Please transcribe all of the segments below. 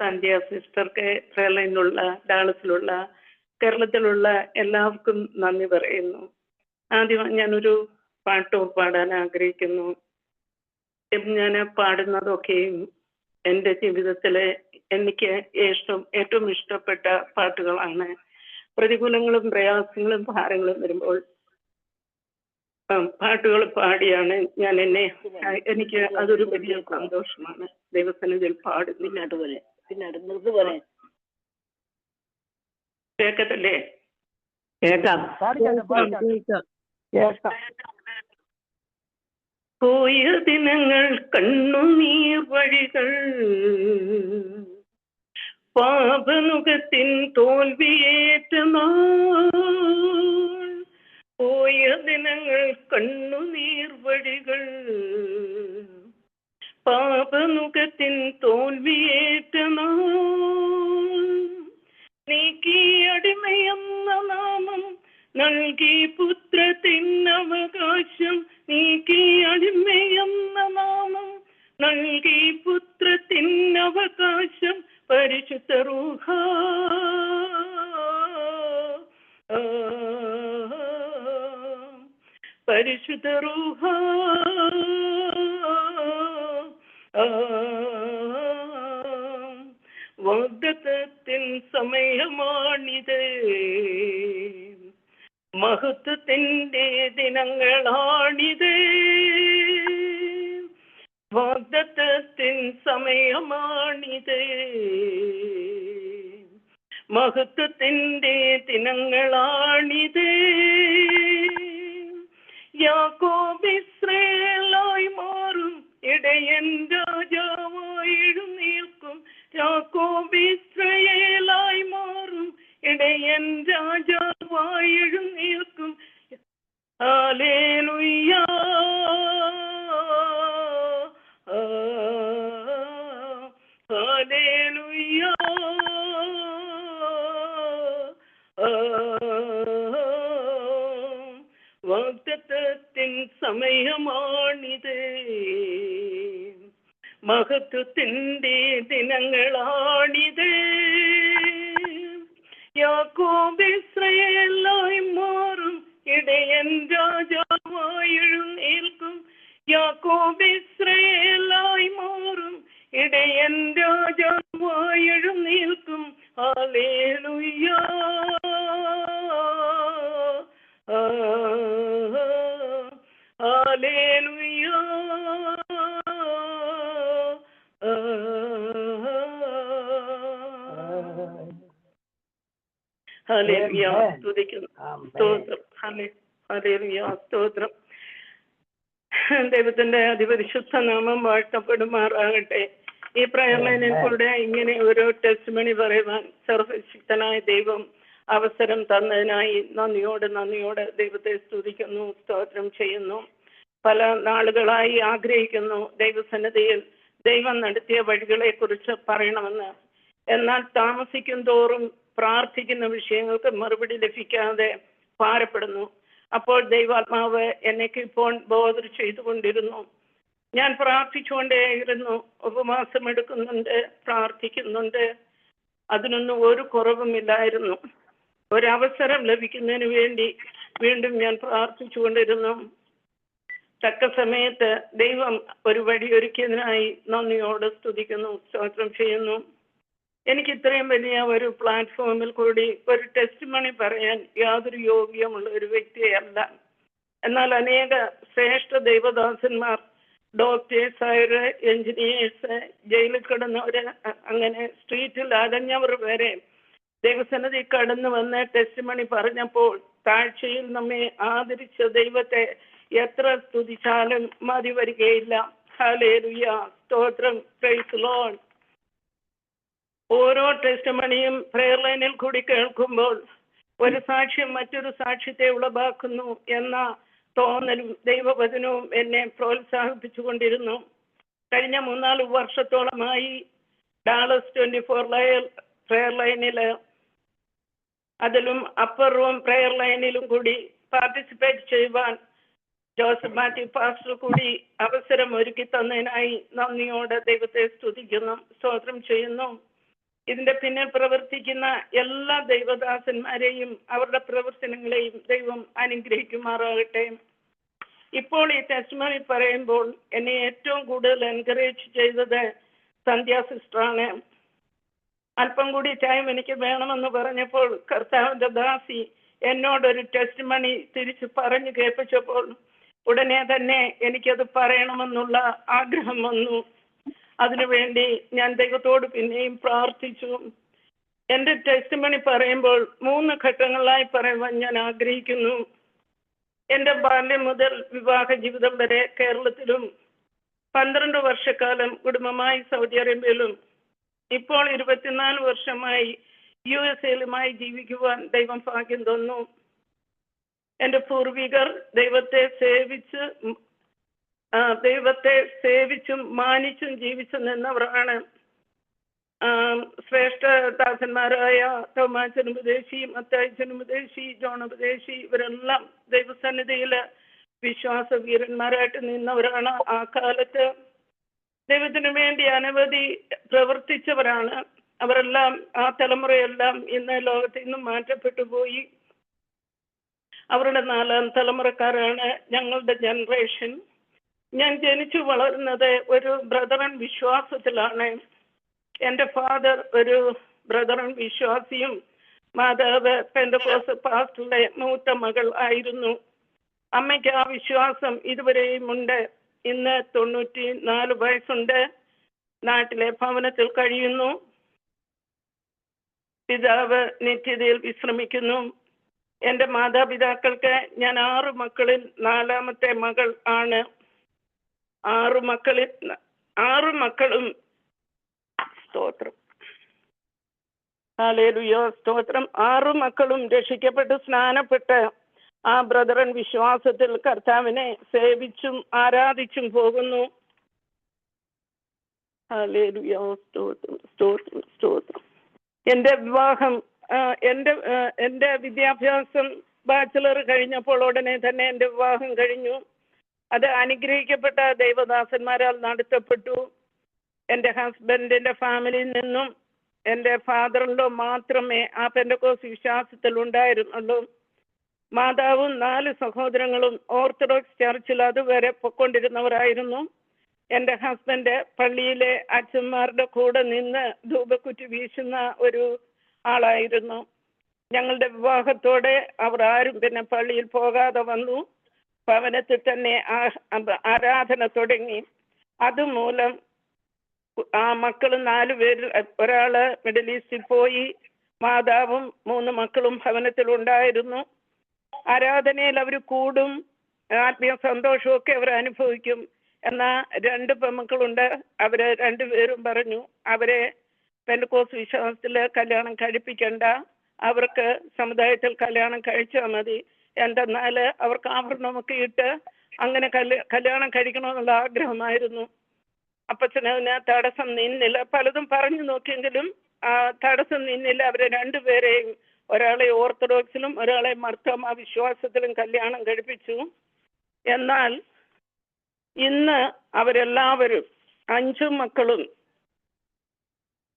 സാന്ധ്യ സിസ്റ്റർക്ക്, കേരളയിലുള്ള ഡാളസിലുള്ള കേരളത്തിലുള്ള എല്ലാവർക്കും നന്ദി പറയുന്നു. ആദ്യം ഞാനൊരു പാട്ട് പാടാൻ ആഗ്രഹിക്കുന്നു. ഞാൻ പാടുന്നതൊക്കെയും എൻ്റെ ജീവിതത്തിലെ എനിക്ക് ഏറ്റവും ഇഷ്ടപ്പെട്ട പാട്ടുകളാണ്. പ്രതികൂലങ്ങളും പ്രയാസങ്ങളും ഭാരങ്ങളും വരുമ്പോൾ പാട്ടുകൾ പാടിയാണ് എനിക്ക് അതൊരു വലിയ സന്തോഷമാണ്. ദൈവസന്നിധിയിൽ പാടുന്നില്ല. കേക്കത്തല്ലേ? കേൾക്കാം. പോയ ദിനങ്ങൾ കണ്ണുനീർ വഴികൾ, പാപനുഖത്തിൻ തോൽവിയേറ്റ നാൾ. പോയ ദിനങ്ങൾ കണ്ണുനീർ വഴികൾ, പാപനുഖത്തിൻ തോൽവിയേറ്റ നാൾ. നീക്കി അടിമയെന്ന നാമം നൽകി പുത്രത്തിനവകാശം. നീക്കി അടിമയെന്ന നാമം നൽകി പുത്രത്തിനവകാശം. പരിശുദ്ധ റൂഹ പരിശുദ്ധ റൂഹ വാഗ്ദത്തത്തിൻ സമയമാണിത്, മഹത്വത്തിന്റെ ദിനങ്ങളാണിത്. വാഗ്ദത്തത്തിൻ സമയമാണിത്, മഹത്വത്തിന്റെ ദിനങ്ങളാണിത്. യാക്കോബ് ഇസ്രായേലായി മാറും, ഇടയൻ രാജാവായി എഴുന്നേൽക്കും. യാക്കോബ് ഇസ്രായേലായി മാറും, ഇടയൻ രാജാവായി എഴുന്നേൽക്കും. Hallelujah hallelujah. വാഗ്ദത്തത്തിൻ സമയമാണിത്, മഹത്വത്തിന്റെ ദിനങ്ങളാണിത്. യാക്കോബ് ഇസ്രായേലായി മാറും, ഇടയൻ രാജാവായി എഴുന്നേൽക്കും. യാക്കോബ് ഇസ്രായേലായി മാറും, ഇടയൻ രാജാവായി എഴുന്നേൽക്കും. Hallelujah hallelujah. ഹല്ലേലൂയ. സ്തുതിക്കുന്നു. സ്തോത്രം. ഹല്ലേലൂയ. സ്തോത്രം. ദൈവത്തിന്റെ അതിപരിശുദ്ധ നാമം വാഴ്ത്തപ്പെടുമാറാകട്ടെ. ഈ പ്രയർ ലൈനിൽ കൂടെ ഇങ്ങനെ ഓരോ ടെസ്റ്റിമണി പറയുവാൻ സർവശക്തനായ ദൈവം അവസരം തന്നതിനായി നന്ദിയോടെ ദൈവത്തെ സ്തുതിക്കുന്നു, സ്തോത്രം ചെയ്യുന്നു. പല നാളുകളായി ആഗ്രഹിക്കുന്നു ദൈവസന്നിധിയിൽ ദൈവം നടത്തിയ വഴികളെ കുറിച്ച് പറയണമെന്ന്. എന്നാൽ താമസിക്കും തോറും പ്രാർത്ഥിക്കുന്ന വിഷയങ്ങൾക്ക് മറുപടി ലഭിക്കാതെ ഭാരപ്പെടുന്നു. അപ്പോൾ ദൈവാത്മാവ് എനിക്ക് ഇപ്പോൾ ബോധർ ചെയ്തുകൊണ്ടിരുന്നു. ഞാൻ പ്രാർത്ഥിച്ചുകൊണ്ടേയിരുന്നു, ഉപവാസം എടുക്കുന്നുണ്ട്, പ്രാർത്ഥിക്കുന്നുണ്ട്. അതിനൊന്നും ഒരു കുറവുമില്ലായിരുന്നു. ഒരവസരം ലഭിക്കുന്നതിന് വേണ്ടി വീണ്ടും ഞാൻ പ്രാർത്ഥിച്ചുകൊണ്ടിരുന്നു. തക്ക സമയത്ത് ദൈവം ഒരു വഴിയൊരുക്കിയതിനായി നന്ദിയോടെ സ്തുതിക്കുന്നു, സ്തോത്രം ചെയ്യുന്നു. എനിക്ക് ഇത്രയും വലിയ ഒരു പ്ലാറ്റ്ഫോമിൽ കൂടി ഒരു ടെസ്റ്റ് മണി പറയാൻ യാതൊരു യോഗ്യമുള്ള ഒരു വ്യക്തിയല്ല. എന്നാൽ അനേക ശ്രേഷ്ഠ ദൈവദാസന്മാർ, ഡോക്ടേഴ്സ് ആയവര്, എഞ്ചിനീയേഴ്സ്, ജയിലിൽ കിടന്നവര്, അങ്ങനെ സ്ട്രീറ്റിൽ അലഞ്ഞവർ വരെ ദൈവസന്നിധി കടന്നു വന്ന് ടെസ്റ്റ് മണി പറഞ്ഞപ്പോൾ താഴ്ചയിൽ നമ്മെ ആദരിച്ച ദൈവത്തെ എത്ര സ്തുതിച്ചാലും മതി വരികയില്ല. ഹല്ലേലൂയ, സ്തോത്രം, പ്രൈസ് ലോർഡ്. ഓരോ ടെസ്റ്റ് മണിയും പ്രയർ ലൈനിൽ കൂടി കേൾക്കുമ്പോൾ ഒരു സാക്ഷ്യം മറ്റൊരു സാക്ഷ്യത്തെ ഉളവാക്കുന്നു എന്ന തോന്നലും ദൈവവചനവും എന്നെ പ്രോത്സാഹിപ്പിച്ചുകൊണ്ടിരുന്നു. കഴിഞ്ഞ 3-4 വർഷത്തോളമായി ഡാളസ് 24 പ്രയർ ലൈനില്, അതിലും അപ്പർ റൂം പ്രയർ ലൈനിലും കൂടി പാർട്ടിസിപ്പേറ്റ് ചെയ്യുവാൻ ജോസഫ് മാത്യു പാസ്റ്റർ കൂടി അവസരം ഒരുക്കി തന്നതിനായി നന്ദിയോടെ ദൈവത്തെ സ്തുതിക്കുന്നു, സ്തോത്രം ചെയ്യുന്നു. ഇതിന്റെ പിന്നിൽ പ്രവർത്തിക്കുന്ന എല്ലാ ദൈവദാസന്മാരെയും അവരുടെ പ്രവർത്തനങ്ങളെയും ദൈവം അനുഗ്രഹിക്കുമാറാകട്ടെ. ഇപ്പോൾ ഈ ടെസ്റ്റിമണി പറയുമ്പോൾ എന്നെ ഏറ്റവും കൂടുതൽ എൻകറേജ് ചെയ്തത് സന്ധ്യ സിസ്റ്ററാണ്. അല്പം കൂടി ടൈം എനിക്ക് വേണമെന്ന് പറഞ്ഞപ്പോൾ കർത്താവിന്റെ ദാസി എന്നോടൊരു ടെസ്റ്റിമണി തിരിച്ച് പറഞ്ഞു കേൾപ്പിച്ചപ്പോൾ ഉടനെ തന്നെ എനിക്കത് പറയണമെന്നുള്ള ആഗ്രഹം വന്നു. അതിനുവേണ്ടി ഞാൻ ദൈവത്തോട് പിന്നെയും പ്രാർത്ഥിച്ചു. എൻ്റെ ടെസ്റ്റിമണി പറയുമ്പോൾ 3 ഘട്ടങ്ങളായി പറയുവാൻ ഞാൻ ആഗ്രഹിക്കുന്നു. എൻ്റെ ബാല്യം മുതൽ വിവാഹ ജീവിതം വരെ കേരളത്തിലും 12 വർഷക്കാലം കുടുംബമായി സൗദി അറേബ്യയിലും ഇപ്പോൾ 24 വർഷമായി USA ജീവിക്കുവാൻ ദൈവം ഭാഗ്യം തന്നു. എൻ്റെ പൂർവികർ ദൈവത്തെ സേവിച്ചും മാനിച്ചും ജീവിച്ചു നിന്നവരാണ്. ശ്രേഷ്ഠ ദാസന്മാരായ തോമാച്ചൻ ഉപദേശി, മത്തായിച്ചൻ ഉപദേശി, ജോൺ ഉപദേശി, ഇവരെല്ലാം ദൈവസന്നിധിയിൽ വിശ്വാസ വീരന്മാരായിട്ട് നിന്നവരാണ്. ആ കാലത്ത് ദൈവത്തിനു വേണ്ടി അനവധി പ്രവർത്തിച്ചവരാണ്. അവരെല്ലാം ആ തലമുറയെല്ലാം ഇന്ന് ലോകത്തിൽ നിന്നും മാറ്റപ്പെട്ടു പോയി. അവരുടെ 4ാം തലമുറക്കാരാണ് ഞങ്ങളുടെ ജനറേഷൻ. ഞാൻ ജനിച്ചു വളർന്നത് ഒരു ബ്രദറൻ വിശ്വാസത്തിലാണ്. എൻ്റെ ഫാദർ ഒരു ബ്രദറൻ വിശ്വാസിയും മാതാവ് പെന്തക്കോസ്ത് പാസ്റ്ററുടെ മൂത്ത മകൾ ആയിരുന്നു. അമ്മയ്ക്ക് ആ വിശ്വാസം ഇതുവരെയും ഉണ്ട്. ഇന്ന് 94 വയസ്സുണ്ട്. നാട്ടിലെ ഭവനത്തിൽ കഴിയുന്നു. പിതാവ് നിത്യതയിൽ വിശ്രമിക്കുന്നു. എൻ്റെ മാതാപിതാക്കൾക്ക് ഞാൻ 6 മക്കളിൽ 4ാമത്തെ മകൾ ആണ്. 6 മക്കളും സ്തോത്രം, ഹല്ലേലൂയ, സ്തോത്രം. 6 മക്കളും രക്ഷിക്കപ്പെട്ട് സ്നാനപ്പെട്ട് ആ ബ്രദറൻ വിശ്വാസത്തിൽ കർത്താവിനെ സേവിച്ചും ആരാധിച്ചും പോകുന്നു. ഹല്ലേലൂയ, സ്തോത്രം, സ്തോത്രം, സ്തോത്രം. എൻ്റെ വിവാഹം, എൻ്റെ വിദ്യാഭ്യാസം ബാച്ചിലർ കഴിഞ്ഞപ്പോൾ ഉടനെ തന്നെ എൻ്റെ വിവാഹം കഴിഞ്ഞു. അത് അനുഗ്രഹിക്കപ്പെട്ട ദൈവദാസന്മാരാൽ നടത്തപ്പെട്ടു. എൻ്റെ ഹസ്ബൻഡിൻ്റെ ഫാമിലിയിൽ നിന്നും എൻ്റെ ഫാദറിലോ മാത്രമേ ആ പെന്തക്കോസ്ത് വിശ്വാസത്തിൽ ഉണ്ടായിരുന്നുള്ളൂ. മാതാവും 4 സഹോദരങ്ങളും ഓർത്തഡോക്സ് ചർച്ചിൽ അതുവരെ പൊക്കൊണ്ടിരുന്നവരായിരുന്നു. എൻ്റെ ഹസ്ബൻഡ് പള്ളിയിലെ അച്ഛന്മാരുടെ കൂടെ നിന്ന് ധൂപക്കുറ്റി വീശുന്ന ഒരു ആളായിരുന്നു. ഞങ്ങളുടെ വിവാഹത്തോടെ അവർ ആരും പിന്നെ പള്ളിയിൽ പോകാതെ വന്നു. ഭവനത്തിൽ തന്നെ ആരാധന തുടങ്ങി. അതുമൂലം ആ മക്കളും 4 പേരിൽ ഒരാള് മിഡിൽ ഈസ്റ്റിൽ പോയി. മാതാവും 3 മക്കളും ഭവനത്തിലുണ്ടായിരുന്നു. ആരാധനയിൽ അവർ കൂടും, ആത്മീയ സന്തോഷമൊക്കെ അവർ അനുഭവിക്കും. എന്നാൽ 2 പെൺമക്കളുണ്ട്. അവര് 2 പേരും പറഞ്ഞു അവരെ പെന്തക്കോസ്ത് വിശ്വാസത്തിൽ കല്യാണം കഴിപ്പിക്കണ്ട, അവർക്ക് സമുദായത്തിൽ കല്യാണം കഴിച്ചാൽ മതി. എന്തെന്നാൽ അവർക്ക് ആഭരണമൊക്കെ ഇട്ട് അങ്ങനെ കല്യാണം കഴിക്കണമെന്നുള്ള ആഗ്രഹമായിരുന്നു. അപ്പച്ചനതിന് തടസ്സം നിന്നില്ല. പലതും പറഞ്ഞു നോക്കിയെങ്കിലും തടസ്സം നിന്നില്ല. അവരെ 2 പേരെയും, ഒരാളെ ഓർത്തഡോക്സിലും ഒരാളെ മർത്തോമ വിശ്വാസത്തിലും കല്യാണം കഴിപ്പിച്ചു. എന്നാൽ ഇന്ന് അവരെല്ലാവരും 5 മക്കളും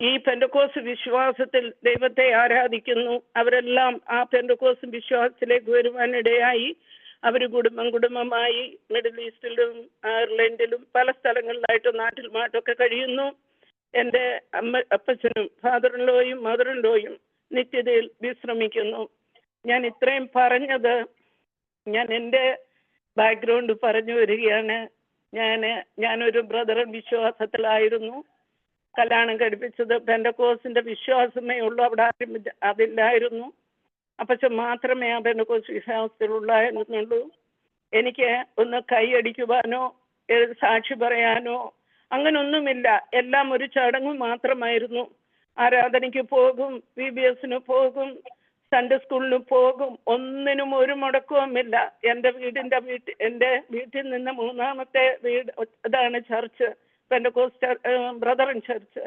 ഈ പെന്തക്കോസ്ത് വിശ്വാസത്തിൽ ദൈവത്തെ ആരാധിക്കുന്നു. അവരെല്ലാം ആ പെന്തക്കോസ്ത് വിശ്വാസത്തിലേക്ക് വരുവാനിടയായി. അവർ കുടുംബമായി മിഡിൽ ഈസ്റ്റിലും അയർലൻഡിലും പല സ്ഥലങ്ങളിലായിട്ട് നാട്ടിൽ മാറ്റമൊക്കെ കഴിയുന്നു. എൻ്റെ അപ്പച്ചനും ഫാദറിൻലോയും മദറിൻലോയും നിത്യതയിൽ വിശ്രമിക്കുന്നു. ഞാൻ ഇത്രയും പറഞ്ഞത്, ഞാൻ എൻ്റെ ബാക്ക്ഗ്രൗണ്ട് പറഞ്ഞു വരികയാണ്. ഞാനൊരു ബ്രദറൻ വിശ്വാസത്തിലായിരുന്നു. കല്യാണം കഴിപ്പിച്ചത് പെന്തക്കോസ്തിന്റെ വിശ്വാസമേ ഉള്ളൂ. അവിടെ ആരും അതില്ലായിരുന്നു. അപ്പച്ചൻ മാത്രമേ ആ പെന്തക്കോസ്ത് വിശ്വാസത്തിലുള്ളായിരുന്നുള്ളൂ. എനിക്ക് ഒന്ന് കൈയടിക്കുവാനോ സാക്ഷി പറയാനോ അങ്ങനൊന്നുമില്ല. എല്ലാം ഒരു ചടങ്ങ് മാത്രമായിരുന്നു. ആരാധനയ്ക്ക് പോകും, VBSന് പോകും, സൺഡേ സ്കൂളിന് പോകും. ഒന്നിനും ഒരു മുടക്കവുമില്ല. എൻ്റെ വീട്ടിൽ നിന്ന് 3ാമത്തെ വീട് അതാണ് ചർച്ച്, പെന്തക്കോസ്റ്റ് ബ്രദറൻ ചർച്ച്.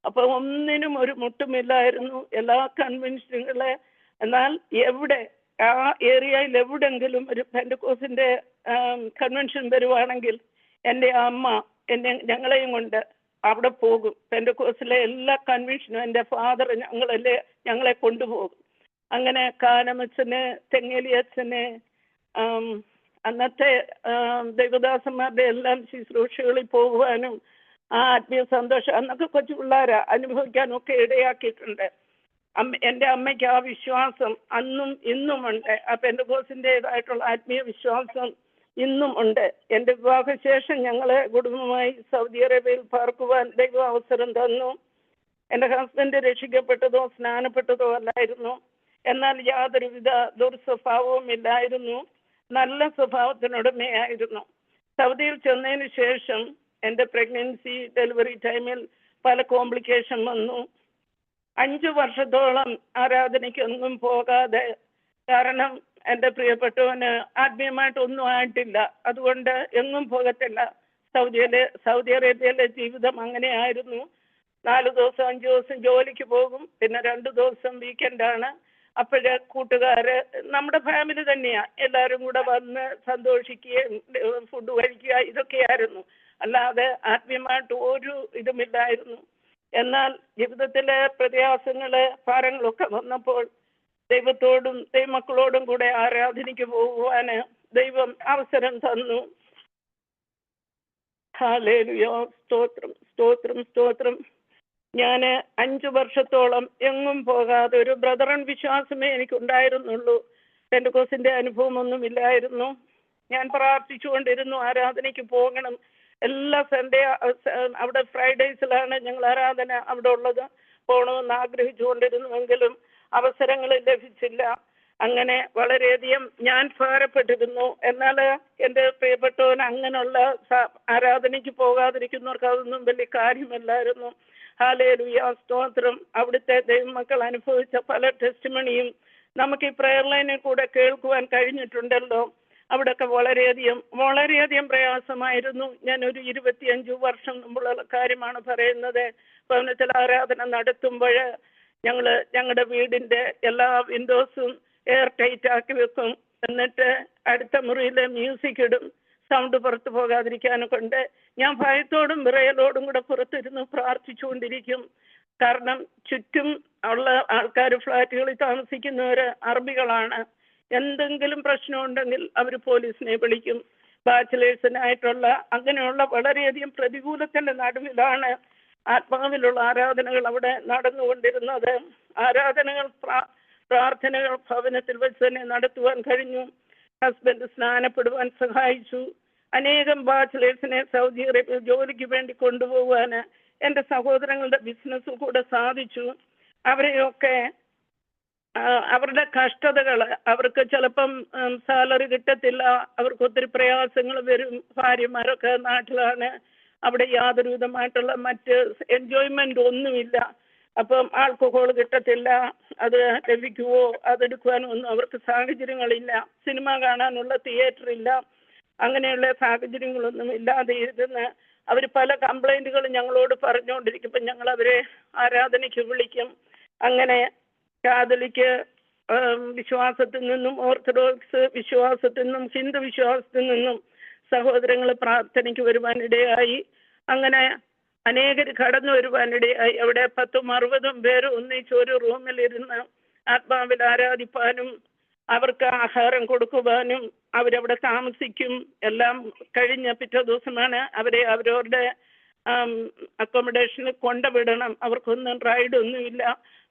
അപ്പോൾ ഒന്നിനും ഒരു മുട്ടുമില്ലായിരുന്നു. എല്ലാ കൺവെൻഷനുകളെ, എന്നാൽ എവിടെ ആ ഏരിയയിൽ എവിടെങ്കിലും ഒരു പെന്തക്കോസ്റ്റിന്റെ കൺവെൻഷൻ വരുവാണെങ്കിൽ എൻ്റെ അമ്മ ഞങ്ങളെയും കൊണ്ട് അവിടെ പോകും. പെന്തക്കോസ്തിലെ എല്ലാ കൺവെൻഷനും എൻ്റെ ഫാദർ ഞങ്ങളെ കൊണ്ടുപോകും. അങ്ങനെ കാനമച്ചന്, തെങ്ങേലി അച്ഛന്, അന്നത്തെ ദൈവദാസന്മാരുടെ എല്ലാം ശുശ്രൂഷകളിൽ പോകുവാനും ആ ആത്മീയ സന്തോഷം അന്നൊക്കെ കൊച്ചു പിള്ളേരാ അനുഭവിക്കാനൊക്കെ ഇടയാക്കിയിട്ടുണ്ട്. എൻ്റെ അമ്മയ്ക്ക് ആ വിശ്വാസം അന്നും ഇന്നും ഉണ്ട്. ആ പെന്തക്കോസ്തിൻ്റെതായിട്ടുള്ള ആത്മീയ വിശ്വാസം ഇന്നും ഉണ്ട്. എൻ്റെ വിവാഹശേഷം ഞങ്ങൾ കുടുംബമായി സൗദി അറേബ്യയിൽ പാർക്കുവാൻ ദൈവം അവസരം തന്നു. എൻ്റെ ഹസ്ബൻഡ് രക്ഷിക്കപ്പെട്ടതോ സ്നാനപ്പെട്ടതോ അല്ലായിരുന്നു. എന്നാൽ യാതൊരുവിധ ദുർസ്വഭാവവും ഇല്ലായിരുന്നു. നല്ല സ്വഭാവത്തിനുടമയായിരുന്നു. സൗദിയിൽ ചെന്നതിന് ശേഷം എൻ്റെ പ്രഗ്നൻസി ഡെലിവറി ടൈമിൽ പല കോംപ്ലിക്കേഷൻ വന്നു. 5 വർഷത്തോളം ആരാധനയ്ക്കൊന്നും പോകാതെ, കാരണം എൻ്റെ പ്രിയപ്പെട്ടവന് ആത്മീയമായിട്ടൊന്നും ആയിട്ടില്ല, അതുകൊണ്ട് എങ്ങും പോകത്തില്ല. സൗദി അറേബ്യയിലെ ജീവിതം അങ്ങനെയായിരുന്നു. 4 ദിവസം 5 ദിവസം ജോലിക്ക് പോകും, പിന്നെ 2 ദിവസം വീക്കെൻഡാണ്. അപ്പോഴേ കൂട്ടുകാര്, നമ്മുടെ ഫാമിലി തന്നെയാ, എല്ലാവരും കൂടെ വന്ന് സന്തോഷിക്കുകയും ഫുഡ് കഴിക്കുക, ഇതൊക്കെയായിരുന്നു. അല്ലാതെ ആത്മീയമായിട്ട് ഒരു ഇതുമില്ലായിരുന്നു. എന്നാൽ ജീവിതത്തിലെ പ്രയാസങ്ങള് ഭാരങ്ങളൊക്കെ വന്നപ്പോൾ ദൈവത്തോടും ദൈവമക്കളോടും കൂടെ ആരാധനയ്ക്ക് പോകുവാന് ദൈവം അവസരം തന്നു. ഹല്ലേലൂയ, സ്തോത്രം സ്തോത്രം സ്തോത്രം. ഞാൻ 5 വർഷത്തോളം എങ്ങും പോകാതെ, ഒരു ബ്രദറൻ വിശ്വാസമേ എനിക്കുണ്ടായിരുന്നുള്ളൂ. പെന്തക്കോസ്തിന്റെ അനുഭവമൊന്നും ഇല്ലായിരുന്നു. ഞാൻ പ്രാർത്ഥിച്ചുകൊണ്ടിരുന്നു ആരാധനയ്ക്ക് പോകണം. എല്ലാ സൺഡേ അവിടെ ഫ്രൈഡേസിലാണ് ഞങ്ങൾ ആരാധന അവിടെ ഉള്ളത്. പോകണമെന്ന് ആഗ്രഹിച്ചുകൊണ്ടിരുന്നുവെങ്കിലും അവസരങ്ങൾ ലഭിച്ചില്ല. അങ്ങനെ വളരെയധികം ഞാൻ ഭാരപ്പെട്ടിരുന്നു. എന്നാൽ എൻ്റെ പ്രിയപ്പെട്ടവൻ അങ്ങനെയുള്ള ആരാധനയ്ക്ക് പോകാതിരിക്കുന്നവർക്ക് അതൊന്നും വലിയ കാര്യമല്ലായിരുന്നു. ഹല്ലേലൂയ, സ്തോത്രം. അവിടുത്തെ ദൈവമക്കൾ അനുഭവിച്ച പല ടെസ്റ്റിമണിയും നമുക്ക് ഈ പ്രയർ ലൈനിൽ കൂടെ കേൾക്കുവാൻ കഴിഞ്ഞിട്ടുണ്ടല്ലോ. അവിടെയൊക്കെ വളരെയധികം പ്രയാസമായിരുന്നു. ഞാനൊരു 25 വർഷം മുമ്പുള്ള കാര്യമാണ് പറയുന്നത്. ഭവനത്തിൽ ആരാധന നടത്തുമ്പോൾ ഞങ്ങളുടെ വീടിൻ്റെ എല്ലാ വിൻഡോസും എയർ ടൈറ്റ് ആക്കി വെക്കും. എന്നിട്ട് അടുത്ത മുറിയിൽ മ്യൂസിക് ഇടും, സൗണ്ട് പുറത്തു പോകാതിരിക്കാനൊക്കെ ഉണ്ട്. ഞാൻ ഭയത്തോടും വിറയലോടും കൂടെ പുറത്തിരുന്ന് പ്രാർത്ഥിച്ചുകൊണ്ടിരിക്കും. കാരണം ചുറ്റും ഉള്ള ആൾക്കാർ, ഫ്ലാറ്റുകളിൽ താമസിക്കുന്നവർ അറബികളാണ്. എന്തെങ്കിലും പ്രശ്നമുണ്ടെങ്കിൽ അവർ പോലീസിനെ വിളിക്കും. ബാച്ചിലേഴ്സിനായിട്ടുള്ള അങ്ങനെയുള്ള വളരെയധികം പ്രതികൂലത്തിൻ്റെ നടുവിലാണ് ആത്മാവിലുള്ള ആരാധനകൾ അവിടെ നടന്നുകൊണ്ടിരുന്നത്. ആരാധനകൾ, പ്രാർത്ഥനകൾ ഭവനത്തിൽ വെച്ച് തന്നെ നടത്തുവാൻ കഴിഞ്ഞു. ഹസ്ബൻഡ് സ്നാനപ്പെടുവാൻ സഹായിച്ചു. അനേകം ബാച്ചിലേഴ്സിനെ സൗദി അറേബ്യയിൽ ജോലിക്ക് വേണ്ടി കൊണ്ടുപോകാൻ എൻ്റെ സഹോദരങ്ങളുടെ ബിസിനസ്സിൽ കൂടെ സാധിച്ചു. അവരെയൊക്കെ അവരുടെ കഷ്ടതകൾ, അവർക്ക് ചിലപ്പം സാലറി കിട്ടത്തില്ല, അവർക്ക് ഒത്തിരി പ്രയാസങ്ങൾ വരും. ഭാര്യമാരൊക്കെ നാട്ടിലാണ്, അവിടെ യാതൊരു വിധമായിട്ടുള്ള മറ്റ് എൻജോയ്മെൻ്റ് ഒന്നുമില്ല. അപ്പം ആൽക്കഹോൾ കിട്ടത്തില്ല, അത് ലഭിക്കുവോ അതെടുക്കുവാനോ ഒന്നും അവർക്ക് സാഹചര്യങ്ങളില്ല. സിനിമ കാണാനുള്ള തിയേറ്റർ ഇല്ല. അങ്ങനെയുള്ള സാഹചര്യങ്ങളൊന്നും ഇല്ലാതെ ഇരുന്ന് അവർ പല കംപ്ലൈൻറ്റുകൾ ഞങ്ങളോട് പറഞ്ഞുകൊണ്ടിരിക്കുമ്പോൾ ഞങ്ങൾ അവരെ ആരാധനയ്ക്ക് വിളിക്കും. അങ്ങനെ കാതലിക്ക് വിശ്വാസത്തിൽ നിന്നും, ഓർത്തഡോക്സ് വിശ്വാസത്തിൽ നിന്നും, ഹിന്ദു വിശ്വാസത്തിൽ നിന്നും സഹോദരങ്ങൾ പ്രാർത്ഥനയ്ക്ക് വരുവാനിടയായി. അങ്ങനെ അനേകർ കടന്നു വരുവാനിടയായി. അവിടെ 10-60 പേര് ഒന്നിച്ച് ഒരു റൂമിലിരുന്ന് ആത്മാവിൽ ആരാധിപ്പാനും അവർക്ക് ആഹാരം കൊടുക്കുവാനും അവരവിടെ താമസിക്കും. എല്ലാം കഴിഞ്ഞ പിറ്റേ ദിവസമാണ് അവരെ അവരവരുടെ അക്കോമഡേഷനിൽ കൊണ്ടുവിടണം. അവർക്കൊന്നും റൈഡൊന്നുമില്ല.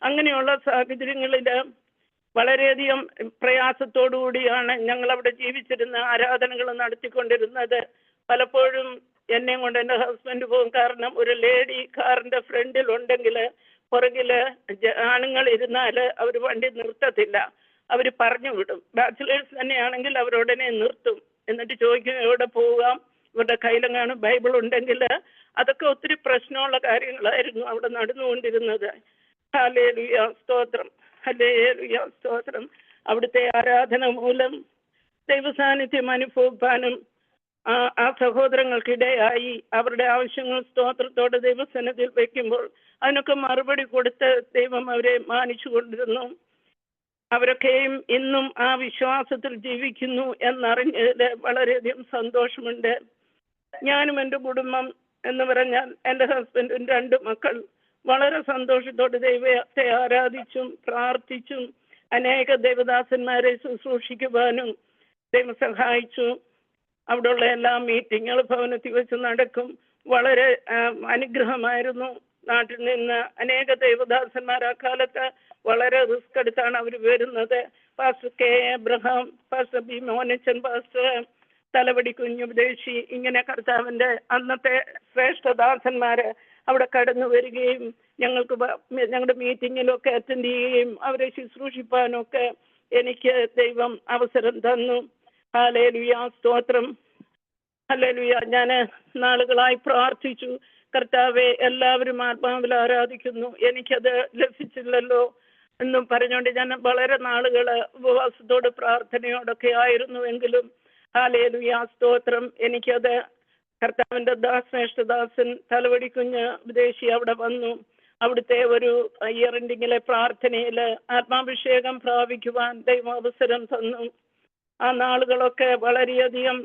അങ്ങനെയുള്ള സാഹചര്യങ്ങളിൽ വളരെയധികം പ്രയാസത്തോടു കൂടിയാണ് ഞങ്ങളവിടെ ജീവിച്ചിരുന്ന ആരാധനകൾ നടത്തിക്കൊണ്ടിരുന്നത്. പലപ്പോഴും എന്നെയും കൊണ്ട് എൻ്റെ ഹസ്ബൻഡ് പോകും. കാരണം ഒരു ലേഡി കാറിൻ്റെ ഫ്രണ്ടിലുണ്ടെങ്കിൽ പുറകിൽ ആണുങ്ങൾ ഇരുന്നാൽ അവർ വണ്ടി നിർത്തത്തില്ല, അവർ പറഞ്ഞു വിടും. ബാച്ചിലേഴ്സ് തന്നെയാണെങ്കിൽ അവരുടനെ നിർത്തും. എന്നിട്ട് ചോദിക്കും എവിടെ പോകാം, ഇവരുടെ കയ്യിലെങ്ങാനും ബൈബിൾ ഉണ്ടെങ്കിൽ. അതൊക്കെ ഒത്തിരി പ്രശ്നമുള്ള കാര്യങ്ങളായിരുന്നു അവിടെ നടന്നുകൊണ്ടിരുന്നത്. ഹല്ലേലൂയ, സ്തോത്രം, ഹല്ലേലൂയ, സ്തോത്രം. അവിടുത്തെ ആരാധന മൂലം ദൈവസാന്നിധ്യം അനുഭവിക്കാനും ആ സഹോദരങ്ങൾക്കിടയായി. അവരുടെ ആവശ്യങ്ങൾ സ്തോത്രത്തോടെ ദൈവസന്നിധിയിൽ വയ്ക്കുമ്പോൾ അതിനൊക്കെ മറുപടി കൊടുത്ത് ദൈവം അവരെ മാനിച്ചു കൊണ്ടിരുന്നു. അവരൊക്കെയും ഇന്നും ആ വിശ്വാസത്തിൽ ജീവിക്കുന്നു എന്നറിഞ്ഞതിൽ വളരെയധികം സന്തോഷമുണ്ട്. ഞാനും എൻ്റെ കുടുംബം എന്ന് പറഞ്ഞാൽ എൻ്റെ ഹസ്ബൻഡും 2 മക്കൾ വളരെ സന്തോഷത്തോടെ ദൈവത്തെ ആരാധിച്ചും പ്രാർത്ഥിച്ചും അനേക ദൈവദാസന്മാരെ ശുശ്രൂഷിക്കുവാനും ദൈവം സഹായിച്ചു. അവിടെയുള്ള എല്ലാ മീറ്റിങ്ങുകൾ ഭവനത്തിൽ വെച്ച് നടക്കും. വളരെ അനുഗ്രഹമായിരുന്നു. നാട്ടിൽ നിന്ന് അനേക ദൈവദാസന്മാർ ആ കാലത്ത് വളരെ റിസ്ക് എടുത്താണ് അവർ വരുന്നത്. Pastor K Abraham, pastor B Monachan, pastor Thalavady Kunjupadeshi, ഇങ്ങനെ കർത്താവിൻ്റെ അന്നത്തെ ശ്രേഷ്ഠദാസന്മാര് അവിടെ കടന്നു വരികയും ഞങ്ങളുടെ മീറ്റിങ്ങിലൊക്കെ അറ്റൻഡ് ചെയ്യുകയും അവരെ ശുശ്രൂഷിപ്പാനൊക്കെ എനിക്ക് ദൈവം അവസരം തന്നു. ഹല്ലേലൂയ, സ്തോത്രം, ഹല്ലേലൂയ. ഞാൻ നാളുകളായി പ്രാർത്ഥിച്ചു, കർത്താവെ എല്ലാവരും ആത്മാവിൽ ആരാധിക്കുന്നു, എനിക്കത് ലഭിച്ചില്ലല്ലോ എന്നും പറഞ്ഞുകൊണ്ട് ഞാൻ വളരെ നാളുകൾ ഉപവാസത്തോട് പ്രാർത്ഥനയോടൊക്കെ ആയിരുന്നുവെങ്കിലും ഹല്ലേലൂയ, സ്തോത്രം, എനിക്കത് കർത്താവിൻ്റെ ശ്രേഷ്ഠദാസൻ തലവടി കുഞ്ഞ് ഉപദേശി അവിടെ വന്നു. അവിടുത്തെ ഒരു ഇയർ എൻഡിങ്ങിലെ പ്രാർത്ഥനയിൽ ആത്മാഭിഷേകം പ്രാപിക്കുവാൻ ദൈവം അവസരം തന്നു. ആ നാളുകളൊക്കെ വളരെയധികം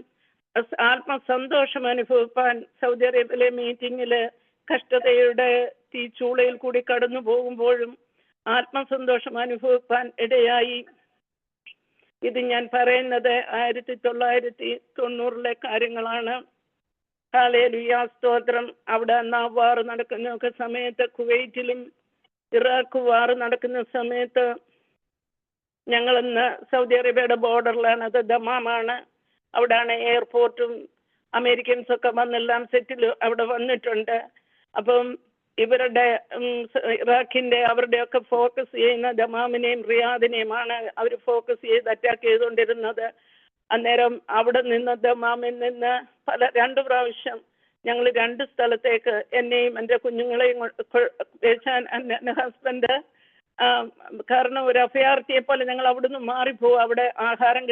ആത്മസന്തോഷം അനുഭവിപ്പാൻ സൗദി അറേബ്യയിലെ മീറ്റിങ്ങിൽ കഷ്ടതയുടെ തീച്ചൂളയിൽ കൂടി കടന്നു പോകുമ്പോഴും ആത്മസന്തോഷം അനുഭവിപ്പാൻ ഇടയായി. ഇത് ഞാൻ പറയുന്നത് 1990 കാര്യങ്ങളാണ്. ഹല്ലേലൂയ, സ്തോത്രം. അവിടെ അന്ന് വാർ നടക്കുന്ന സമയത്ത്, കുവൈറ്റിലും ഇറാഖ് വാർ നടക്കുന്ന സമയത്ത്, ഞങ്ങളിന്ന് സൗദി അറേബ്യയുടെ ബോർഡറിലാണ്, അത് ദമാമാണ്. അവിടെയാണ് എയർപോർട്ടും അമേരിക്കൻസൊക്കെ വന്നെല്ലാം സെറ്റിൽ അവിടെ വന്നിട്ടുണ്ട്. അപ്പം ഇവരുടെ ഇറാഖിൻ്റെ അവരുടെയൊക്കെ ഫോക്കസ് ചെയ്യുന്ന ദമാമിനെയും റിയാദിനെയുമാണ് അവർ ഫോക്കസ് ചെയ്ത് അറ്റാക്ക് ചെയ്തുകൊണ്ടിരുന്നത്. അന്നേരം അവിടെ നിന്ന് ദമാമിൽ നിന്ന് 2 പ്രാവശ്യം ഞങ്ങൾ 2 സ്ഥലത്തേക്ക് എന്നെയും എൻ്റെ കുഞ്ഞുങ്ങളെയും എൻ്റെ ഹസ്ബൻഡ്, കാരണം ഒരു അഭയാർത്ഥിയെ പോലെ ഞങ്ങൾ അവിടുന്ന് മാറിപ്പോവും. അവിടെ ആഹാരം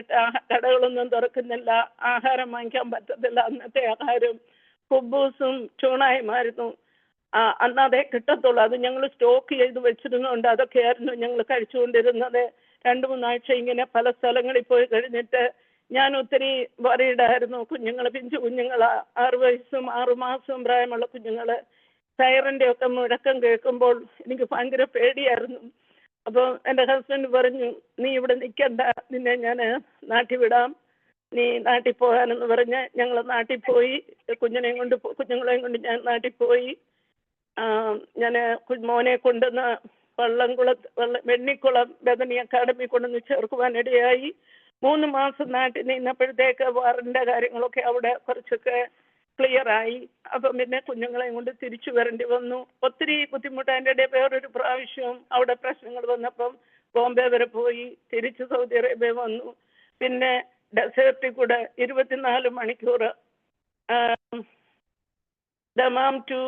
കടകളൊന്നും തുറക്കുന്നില്ല, ആഹാരം വാങ്ങിക്കാൻ പറ്റത്തില്ല. അന്നത്തെ ആഹാരം കുബൂസും ചൂണായുമായിരുന്നു. അന്ന് അതേ കിട്ടത്തുള്ളൂ. അത് ഞങ്ങൾ സ്റ്റോക്ക് ചെയ്ത് വെച്ചിരുന്നുണ്ട്. അതൊക്കെയായിരുന്നു ഞങ്ങൾ കഴിച്ചുകൊണ്ടിരുന്നത്. 2-3 ആഴ്ച ഇങ്ങനെ പല സ്ഥലങ്ങളിൽ പോയി കഴിഞ്ഞിട്ട് ഞാൻ ഒത്തിരി വറീഡായിരുന്നു. കുഞ്ഞുങ്ങൾ, പിഞ്ചു കുഞ്ഞുങ്ങളാ, 6 വയസ്സും 6 മാസവും പ്രായമുള്ള കുഞ്ഞുങ്ങൾ. സൈറൻ്റെ ഒക്കെ മുഴക്കം കേൾക്കുമ്പോൾ എനിക്ക് ഭയങ്കര പേടിയായിരുന്നു. അപ്പോൾ എൻ്റെ ഹസ്ബൻഡ് പറഞ്ഞു, നീ ഇവിടെ നിൽക്കണ്ട, നിന്നെ ഞാൻ നാട്ടിൽ വിടാം, നീ നാട്ടിൽ പോകാനെന്ന് പറഞ്ഞ് ഞങ്ങൾ നാട്ടിൽ പോയി. കുഞ്ഞുങ്ങളെയും കൊണ്ട് ഞാൻ നാട്ടിൽ പോയി. ഞാൻ മോനെ കൊണ്ടുവന്ന് വെണ്ണിക്കുളം ബദനി അക്കാഡമി കൊണ്ടുവന്ന് ചേർക്കുവാനിടയായി. 3 മാസം നാട്ടിൽ നിന്നപ്പോഴത്തേക്ക് വാറിൻ്റെ കാര്യങ്ങളൊക്കെ അവിടെ കുറച്ചൊക്കെ ക്ലിയറായി. അപ്പം പിന്നെ കുഞ്ഞുങ്ങളെയും കൊണ്ട് തിരിച്ചു വരേണ്ടി വന്നു. ഒത്തിരി ബുദ്ധിമുട്ട്. അതിൻ്റെ ഇടയിൽ വേറൊരു പ്രാവശ്യവും അവിടെ പ്രശ്നങ്ങൾ വന്നപ്പം ബോംബെ വരെ പോയി തിരിച്ച് സൗദി അറേബ്യ വന്നു. പിന്നെ ഡെസേർട്ടിൽ കൂടെ 24 മണിക്കൂർ ദമാം ടു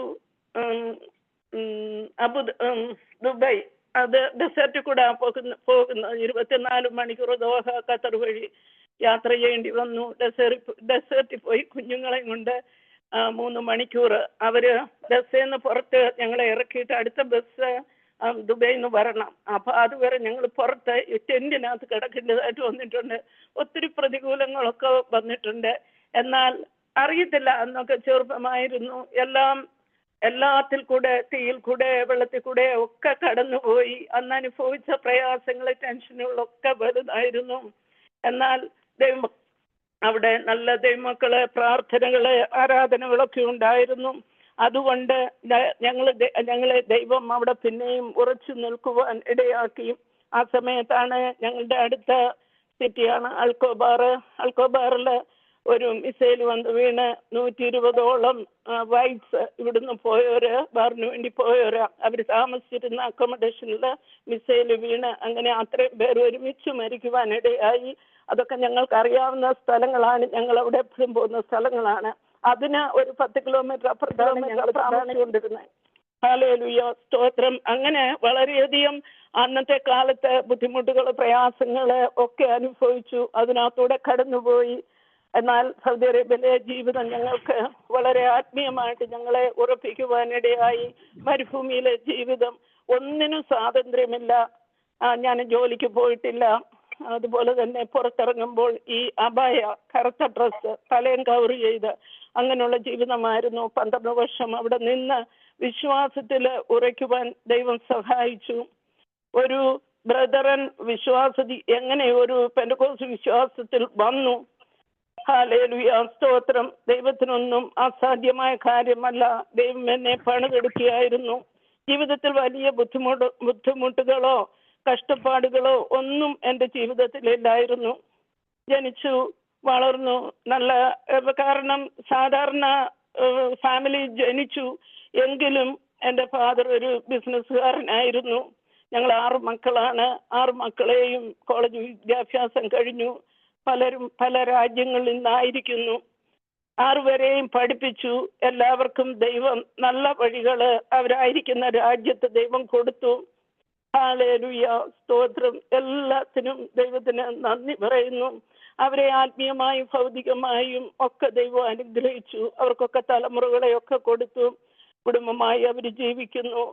ദുബായ്, അത് ഡെസേർട്ടിൽ കൂടെ പോകുന്നത്. 24 മണിക്കൂർ ദോഹ, ഖത്തർ വഴി യാത്ര ചെയ്യേണ്ടി വന്നു. ഡെസേർട്ടിൽ പോയി കുഞ്ഞുങ്ങളെയും കൊണ്ട് 3 മണിക്കൂർ അവർ ബസ്സിന്ന് പുറത്ത് ഞങ്ങളെ ഇറക്കിയിട്ട് അടുത്ത ബസ് ദുബൈയിൽ നിന്ന് വരണം. അപ്പോൾ അതുവരെ ഞങ്ങൾ പുറത്ത് ടെൻറ്റിനകത്ത് കിടക്കേണ്ടതായിട്ട് വന്നിട്ടുണ്ട്. ഒത്തിരി പ്രതികൂലങ്ങളൊക്കെ വന്നിട്ടുണ്ട്. എന്നാൽ അറിയത്തില്ല, അന്നൊക്കെ ചെറുപ്പമായിരുന്നു. എല്ലാത്തിൽ കൂടെ, തീയിൽ കൂടെ, വെള്ളത്തിൽ കൂടെ ഒക്കെ കടന്നുപോയി. അന്ന് അനുഭവിച്ച പ്രയാസങ്ങൾ, ടെൻഷനുകളൊക്കെ വലുതായിരുന്നു. എന്നാൽ ദൈവം അവിടെ നല്ല ദൈവമക്കള്, പ്രാർത്ഥനകള്, ആരാധനകളൊക്കെ ഉണ്ടായിരുന്നു. അതുകൊണ്ട് ഞങ്ങളെ ദൈവം അവിടെ പിന്നെയും ഉറച്ചു നിൽക്കുവാൻ ഇടയാക്കി. ആ സമയത്താണ് ഞങ്ങളുടെ അടുത്ത സിറ്റിയാണ് അൽക്കോബാറിൽ ഒരു മിസൈൽ വന്ന് വീണ് 120ഓളം വൈറ്റ്സ് ഇവിടുന്ന് പോയവര്, ബാറിന് വേണ്ടി പോയവര്, അവർ താമസിച്ചിരുന്ന അക്കോമഡേഷനിൽ മിസൈൽ വീണ് അങ്ങനെ അത്രയും പേർ ഒരുമിച്ച് മരിക്കുവാനിടയായി. അതൊക്കെ ഞങ്ങൾക്ക് അറിയാവുന്ന സ്ഥലങ്ങളാണ്, ഞങ്ങൾ അവിടെ എപ്പോഴും പോകുന്ന സ്ഥലങ്ങളാണ്. അതിന് ഒരു 10 കിലോമീറ്റർ അപ്പുറത്താണ് ഞങ്ങൾ താമസിച്ചുകൊണ്ടിരുന്നത്. ഹല്ലേലൂയ, സ്തോത്രം. അങ്ങനെ വളരെയധികം അന്നത്തെ കാലത്ത് ബുദ്ധിമുട്ടുകൾ, പ്രയാസങ്ങൾ ഒക്കെ അനുഭവിച്ചു. അതിനകത്തൂടെ കടന്നുപോയി. എന്നാൽ സൗദി അറേബ്യയിലെ ജീവിതം ഞങ്ങൾക്ക് വളരെ ആത്മീയമായിട്ട് ഞങ്ങളെ ഉറപ്പിക്കുവാനിടയായി. മരുഭൂമിയിലെ ജീവിതം, ഒന്നിനും സ്വാതന്ത്ര്യമില്ല. ഞാൻ ജോലിക്ക് പോയിട്ടില്ല. അതുപോലെ തന്നെ പുറത്തിറങ്ങുമ്പോൾ ഈ അബായ, കറുത്ത ഡ്രസ്സ്, തലയും കവർ ചെയ്ത് അങ്ങനെയുള്ള ജീവിതമായിരുന്നു. 12 വർഷം അവിടെ നിന്ന് വിശ്വാസത്തിൽ ഉറയ്ക്കുവാൻ ദൈവം സഹായിച്ചു. ഒരു ബ്രദറൻ വിശ്വാസി എങ്ങനെ ഒരു പെന്തക്കോസ്ത് വിശ്വാസത്തിൽ വന്നു. ഹല്ലേലൂയ, സ്തോത്രം. ദൈവത്തിനൊന്നും അസാധ്യമായ കാര്യമല്ല. ദൈവം എന്നെ പണിതെടുക്കുകയായിരുന്നു. ജീവിതത്തിൽ വലിയ ബുദ്ധിമുട്ടുകളോ കഷ്ടപ്പാടുകളോ ഒന്നും എൻ്റെ ജീവിതത്തിലില്ലായിരുന്നു. ജനിച്ചു വളർന്നു നല്ല, കാരണം സാധാരണ ഫാമിലി ജനിച്ചു. എങ്കിലും എൻ്റെ ഫാദർ ഒരു ബിസിനസ്സുകാരനായിരുന്നു. ഞങ്ങൾ 6 മക്കളാണ്. 6 മക്കളെയും കോളേജ് വിദ്യാഭ്യാസം കഴിഞ്ഞു. പലരും പല രാജ്യങ്ങളിൽ നിന്നായിരിക്കുന്നു. 6 പേരെയും പഠിപ്പിച്ചു. എല്ലാവർക്കും ദൈവം നല്ല വഴികള് അവരായിരിക്കുന്ന രാജ്യത്ത് ദൈവം കൊടുത്തു. ഹല്ലേലൂയ, സ്തോത്രം. എല്ലാത്തിനും ദൈവത്തിന് നന്ദി പറയുന്നു. അവരെ ആത്മീയമായും ഭൗതികമായും ഒക്കെ ദൈവം അനുഗ്രഹിച്ചു. അവർക്കൊക്കെ തലമുറകളെയൊക്കെ കൊടുത്തു. കുടുംബമായി അവർ ജീവിക്കുന്നു.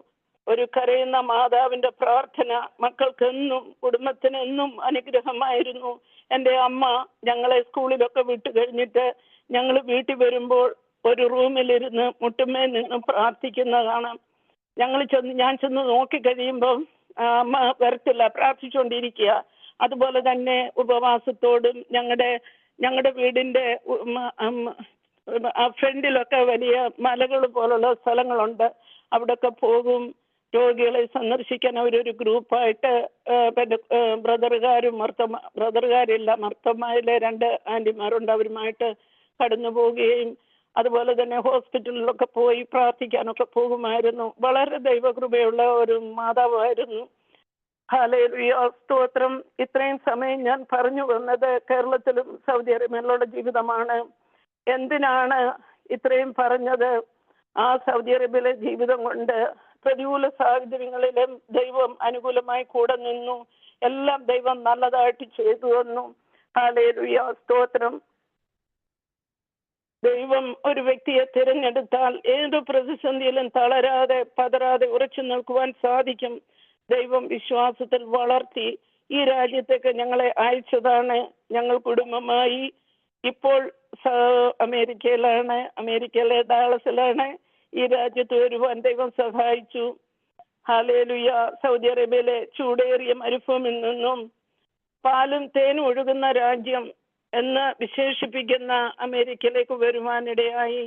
ഒരു കരയുന്ന മാതാവിന്റെ പ്രാർത്ഥന മക്കൾക്കെന്നും കുടുംബത്തിനെന്നും അനുഗ്രഹമായിരുന്നു. എൻ്റെ അമ്മ ഞങ്ങളെ സ്കൂളിലൊക്കെ വിട്ടു കഴിഞ്ഞിട്ട് ഞങ്ങൾ വീട്ടിൽ വരുമ്പോൾ ഒരു റൂമിലിരുന്ന് മുട്ടുമേ നിന്ന് പ്രാർത്ഥിക്കുന്നതാണ്. ഞാൻ ചെന്ന് നോക്കിക്കഴിയുമ്പം അമ്മ വരത്തില്ല, പ്രാർത്ഥിച്ചുകൊണ്ടിരിക്കുക. അതുപോലെ തന്നെ ഉപവാസത്തോടും ഞങ്ങളുടെ വീടിൻ്റെ ഫ്രണ്ടിലൊക്കെ വലിയ മലകൾ പോലുള്ള സ്ഥലങ്ങളുണ്ട്. അവിടെയൊക്കെ പോകും. രോഗികളെ സന്ദർശിക്കാൻ അവരൊരു ഗ്രൂപ്പായിട്ട് ബ്രദറുകാരില്ല മർത്തമായിലെ 2 ആൻറ്റിമാരുണ്ട്, അവരുമായിട്ട് കടന്നു പോവുകയും അതുപോലെ തന്നെ ഹോസ്പിറ്റലിലൊക്കെ പോയി പ്രാർത്ഥിക്കാനൊക്കെ പോകുമായിരുന്നു. വളരെ ദൈവകൃപയുള്ള ഒരു മാതാവായിരുന്നു. ഹല്ലേലൂയ, സ്തോത്രം. ഇത്രയും സമയം ഞാൻ പറഞ്ഞു വന്നത് കേരളത്തിലും സൗദി അറേബ്യയിലുള്ള ജീവിതമാണ്. എന്തിനാണ് ഇത്രയും പറഞ്ഞത്? ആ സൗദി അറേബ്യയിലെ ജീവിതം കൊണ്ട് പ്രതികൂല സാഹചര്യങ്ങളിലും ദൈവം അനുകൂലമായി കൂടെ നിന്നു. എല്ലാം ദൈവം നല്ലതായിട്ട് ചെയ്തു തന്നു. ഹല്ലേലൂയ, സ്തോത്രം. ദൈവം ഒരു വ്യക്തിയെ തിരഞ്ഞെടുത്താൽ ഏത് പ്രതിസന്ധിയിലും തളരാതെ പതരാതെ ഉറച്ചു നിൽക്കുവാൻ സാധിക്കും. ദൈവം വിശ്വാസത്തിൽ വളർത്തി ഈ രാജ്യത്തേക്ക് ഞങ്ങളെ അയച്ചതാണ്. ഞങ്ങൾ കുടുംബമായി ഇപ്പോൾ അമേരിക്കയിലെ ഡാളസിലാണ്. ഈ രാജ്യത്ത് വരുവാൻ ദൈവം സഹായിച്ചു. ഹല്ലേലൂയ. സൗദി അറേബ്യയിലെ ചൂടേറിയ മരുഭൂമിയിൽ നിന്നും പാലും തേനും ഒഴുകുന്ന രാജ്യം എന്ന് വിശേഷിപ്പിക്കുന്ന അമേരിക്കയിലേക്ക് വരുവാനിടയായി.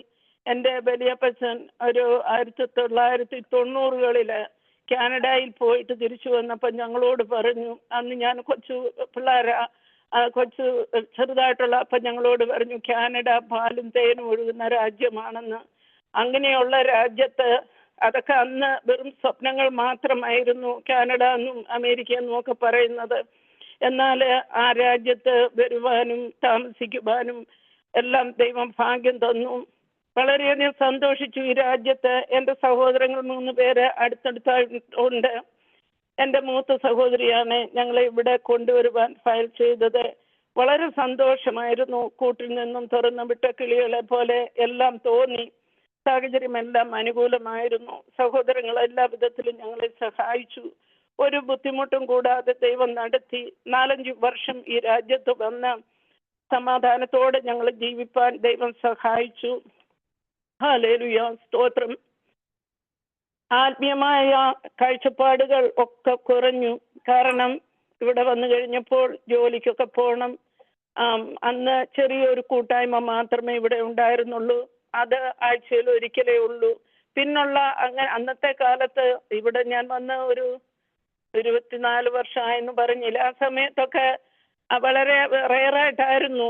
എൻ്റെ വലിയപ്പച്ചൻ ഒരു 1990കളിൽ കാനഡയിൽ പോയിട്ട് തിരിച്ചു വന്നപ്പോൾ ഞങ്ങളോട് പറഞ്ഞു, അന്ന് ഞാൻ കൊച്ചു ചെറുതായിട്ടുള്ള അപ്പം ഞങ്ങളോട് പറഞ്ഞു, കാനഡ പാലും തേനും ഒഴുകുന്ന രാജ്യമാണെന്ന്. അങ്ങനെയുള്ള രാജ്യത്ത് അതൊക്കെ അന്ന് വെറും സ്വപ്നങ്ങൾ മാത്രമായിരുന്നു, കാനഡ എന്നും അമേരിക്ക എന്നും ഒക്കെ പറയുന്നത്. എന്നാൽ ആ രാജ്യത്ത് വരുവാനും താമസിക്കുവാനും എല്ലാം ദൈവം ഭാഗ്യം തന്നു. വളരെയധികം സന്തോഷിച്ചു. ഈ രാജ്യത്ത് എൻ്റെ സഹോദരങ്ങൾ 3 പേര് അടുത്തടുത്തുണ്ട്. എൻ്റെ മൂത്ത സഹോദരിയാണ് ഞങ്ങളെ ഇവിടെ കൊണ്ടുവരുവാൻ ഫയൽ ചെയ്തത്. വളരെ സന്തോഷമായിരുന്നു. കൂട്ടിൽ നിന്നും തുറന്നു വിട്ട കിളികളെ പോലെ എല്ലാം തോന്നി. സാഹചര്യമെല്ലാം അനുകൂലമായിരുന്നു. സഹോദരങ്ങൾ എല്ലാ വിധത്തിലും ഞങ്ങളെ സഹായിച്ചു. ഒരു ബുദ്ധിമുട്ടും കൂടാതെ ദൈവം നടത്തി. 4-5 വർഷം ഈ രാജ്യത്ത് വന്ന് സമാധാനത്തോടെ ഞങ്ങൾ ജീവിപ്പാൻ ദൈവം സഹായിച്ചു. ഹല്ലേലൂയ, സ്തോത്രം. ആത്മീയമായ കാഴ്ചപ്പാടുകൾ ഒക്കെ കുറഞ്ഞു. കാരണം ഇവിടെ വന്നു കഴിഞ്ഞപ്പോൾ ജോലിക്കൊക്കെ പോകണം. അന്ന് ചെറിയൊരു കൂട്ടായ്മ മാത്രമേ ഇവിടെ ഉണ്ടായിരുന്നുള്ളൂ. അത് ആഴ്ചയിൽ ഒരിക്കലേ ഉള്ളൂ. അന്നത്തെ കാലത്ത് ഇവിടെ ഞാൻ വന്ന് ഒരു 24 വർഷമായെന്ന് പറഞ്ഞില്ല. ആ സമയത്തൊക്കെ വളരെ റെയറായിട്ടായിരുന്നു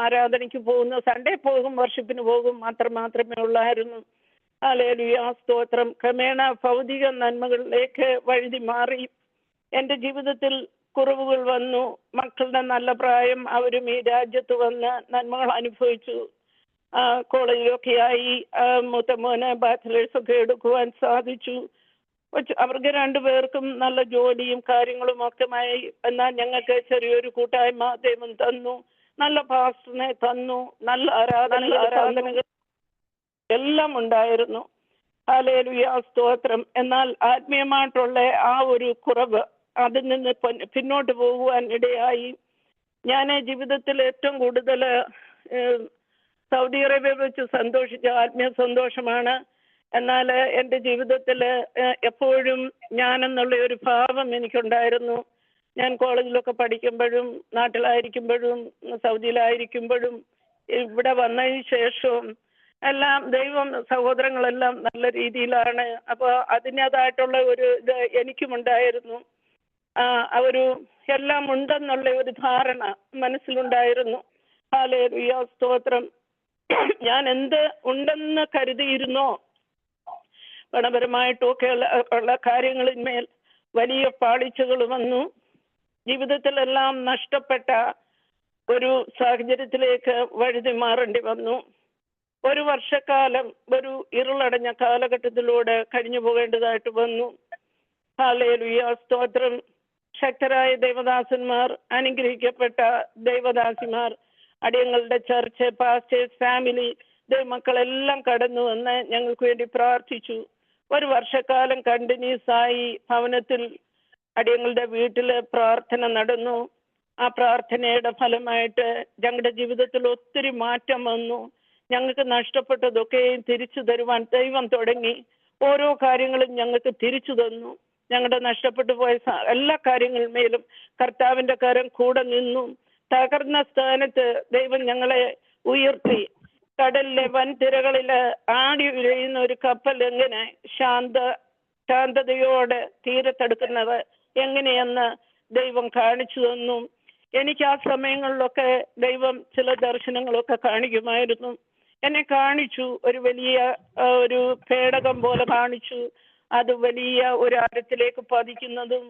ആരാധനയ്ക്ക് പോകുന്നത്. സൺഡേ പോകും, വർഷിപ്പിന് പോകും, മാത്രമേ ഉള്ളായിരുന്നു. ഹല്ലേലൂയ, സ്തോത്രം. ക്രമേണ ഭൗതിക നന്മകളിലേക്ക് വഴുതി മാറി. എൻ്റെ ജീവിതത്തിൽ കുറവുകൾ വന്നു. മക്കളുടെ നല്ല പ്രായം അവരും ഈ രാജ്യത്ത് വന്ന് നന്മകൾ അനുഭവിച്ചു. കോളേജിലൊക്കെയായി മൂത്ത മോന് ബാച്ചിലേഴ്സൊക്കെ എടുക്കുവാൻ സാധിച്ചു. അവർക്ക് 2 പേർക്കും നല്ല ജോലിയും കാര്യങ്ങളും ഒക്കെയായി. എന്നാൽ ഞങ്ങൾക്ക് ചെറിയൊരു കൂട്ടായ്മ ദൈവം തന്നു. നല്ല പാസ്റ്ററിനെ തന്നു. നല്ല ആരാധനകൾ എല്ലാം ഉണ്ടായിരുന്നു. ഹല്ലേലൂയ, സ്തോത്രം. എന്നാൽ ആത്മീയമായിട്ടുള്ള ആ ഒരു കുറവ്, അതിൽ നിന്ന് പിന്നോട്ട് പോകുവാൻ ഇടയായി. ഞാൻ ജീവിതത്തിൽ ഏറ്റവും കൂടുതൽ സൗദി അറേബ്യ വെച്ച് സന്തോഷിച്ച ആത്മീയ സന്തോഷമാണ്. എന്നാൽ എൻ്റെ ജീവിതത്തിൽ എപ്പോഴും ഞാനെന്നുള്ള ഒരു ഭാവം എനിക്കുണ്ടായിരുന്നു. ഞാൻ കോളേജിലൊക്കെ പഠിക്കുമ്പോഴും നാട്ടിലായിരിക്കുമ്പോഴും സൗദിയിലായിരിക്കുമ്പോഴും ഇവിടെ വന്നതിന് ശേഷവും എല്ലാം ദൈവം സഹോദരങ്ങളെല്ലാം നല്ല രീതിയിലാണ്. അപ്പോൾ അതിൻ്റേതായിട്ടുള്ള ഒരു ഇത് എനിക്കുമുണ്ടായിരുന്നു. ഒരു എല്ലാം ഉണ്ടെന്നുള്ള ഒരു ധാരണ മനസ്സിലുണ്ടായിരുന്നു. ഹല്ലേലൂയ, സ്തോത്രം. ഞാൻ എന്ത് ഉണ്ടെന്ന് കരുതിയിരുന്നോ പണപരമായിട്ടൊക്കെ ഉള്ള കാര്യങ്ങളിന്മേൽ വലിയ പാളിച്ചകൾ വന്നു. ജീവിതത്തിലെല്ലാം നഷ്ടപ്പെട്ട ഒരു സാഹചര്യത്തിലേക്ക് വഴുതി മാറേണ്ടി വന്നു. ഒരു വർഷക്കാലം ഒരു ഇരുളടഞ്ഞ കാലഘട്ടത്തിലൂടെ കഴിഞ്ഞു പോകേണ്ടതായിട്ട് വന്നു. ഹല്ലേലൂയ, സ്തോത്രം. ശക്തരായ ദൈവദാസന്മാർ, അനുഗ്രഹിക്കപ്പെട്ട ദൈവദാസിമാർ, അടിയങ്ങളുടെ ചർച്ച്, പാസ്റ്റേഴ്സ്, ഫാമിലി, ദൈവമക്കളെല്ലാം കടന്നു വന്ന് ഞങ്ങൾക്ക് വേണ്ടി പ്രാർത്ഥിച്ചു. ഒരു വർഷക്കാലം കണ്ടിന്യൂസ് ആയി ഭവനത്തിൽ അടിയങ്ങളുടെ വീട്ടിൽ പ്രാർത്ഥന നടന്നു. ആ പ്രാർത്ഥനയുടെ ഫലമായിട്ട് ഞങ്ങളുടെ ജീവിതത്തിൽ ഒത്തിരി മാറ്റം വന്നു. ഞങ്ങൾക്ക് നഷ്ടപ്പെട്ടതൊക്കെയും തിരിച്ചു തരുവാൻ ദൈവം തുടങ്ങി. ഓരോ കാര്യങ്ങളും ഞങ്ങൾക്ക് തിരിച്ചു തന്നു. ഞങ്ങളുടെ നഷ്ടപ്പെട്ടു പോയ എല്ലാ കാര്യങ്ങളിന്മേലും കർത്താവിന്റെ കരം കൂടെ നിന്നു. തകർന്ന സ്ഥാനത്ത് ദൈവം ഞങ്ങളെ ഉയർത്തി. കടലിലെ വൻതിരകളില് ആടി ഉലയുന്ന ഒരു കപ്പൽ എങ്ങനെ ശാന്തതയോടെ തീരത്തെടുക്കുന്നത് എങ്ങനെയെന്ന് ദൈവം കാണിച്ചു തന്നു. എനിക്ക് ആ സമയങ്ങളിലൊക്കെ ദൈവം ചില ദർശനങ്ങളൊക്കെ കാണിക്കുമായിരുന്നു. എന്നെ കാണിച്ചു, ഒരു വലിയ ഒരു പേടകം പോലെ കാണിച്ചു. അത് വലിയ ഒരു ആഴത്തിലേക്ക് പതിക്കുന്നതും.